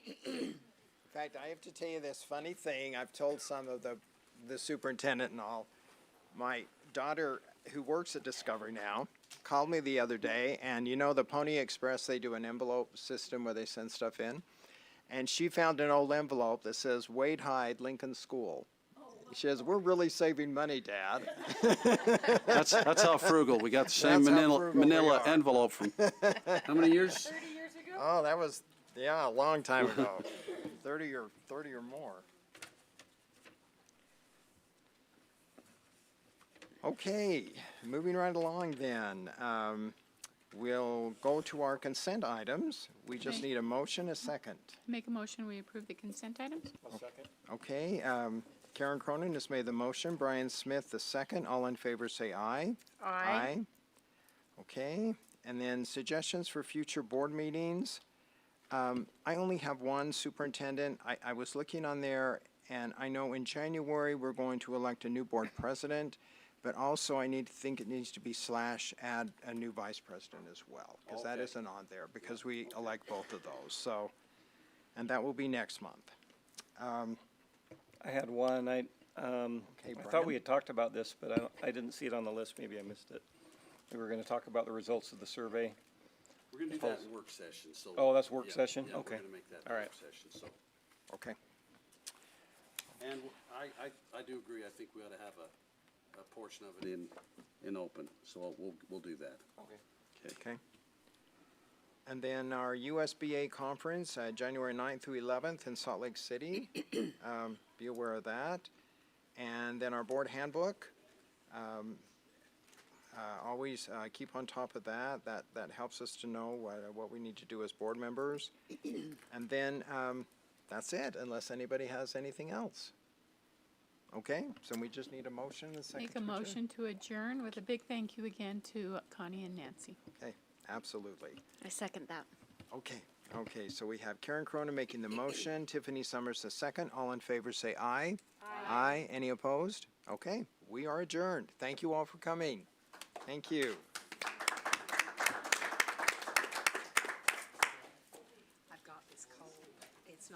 In fact, I have to tell you this funny thing. I've told some of the superintendent and all. My daughter, who works at Discovery now, called me the other day, and you know the Pony Express, they do an envelope system where they send stuff in. And she found an old envelope that says Wade Hyde, Lincoln School. She says, "We're really saving money, Dad." That's how frugal. We got the same That's how frugal we manila are. envelope from, how many years? Oh, that was, yeah, a long time ago. 30 or more. Okay, moving right along then. We'll go to our consent items. We just Okay. need a motion, a second. Make a motion, we approve the consent items? Okay, Karen Cronin has made the motion, Brian Smith the second. All in favor say aye. Aye. Okay, and then suggestions for future board meetings. I only have one, superintendent. I was looking on there, and I know in January, we're going to elect a new board president, but also I think it needs to be / add a new vice president as well, because that isn't on there, because we elect both of those, so, and that will be next month. I had one, I thought Brian? we had talked about this, but I didn't see it on the list, maybe I missed it. We were gonna talk about the results of the survey. We're gonna do that in work session, so. Oh, that's work yeah, session? yeah, Okay. we're gonna make that All work right. session, so. Okay. And I do agree, I think we ought to have a portion of it in open, so we'll do that. Okay. And then our USBA conference, January 9th through 11th in Salt Lake City. Be aware of that. And then our board handbook. Always keep on top of that. That helps us to know what we need to do as board members. And then that's it, unless anybody has anything else. Okay, so we just need a motion and a second. Make a to adjourn. motion to adjourn with a big thank you again to Connie and Nancy. Okay, absolutely. I second that. Okay, so we have Karen Cronin making the motion, Tiffany Summers the second. All in favor say aye. Aye. Any opposed? Okay, we are adjourned. Thank you all for coming. Thank you.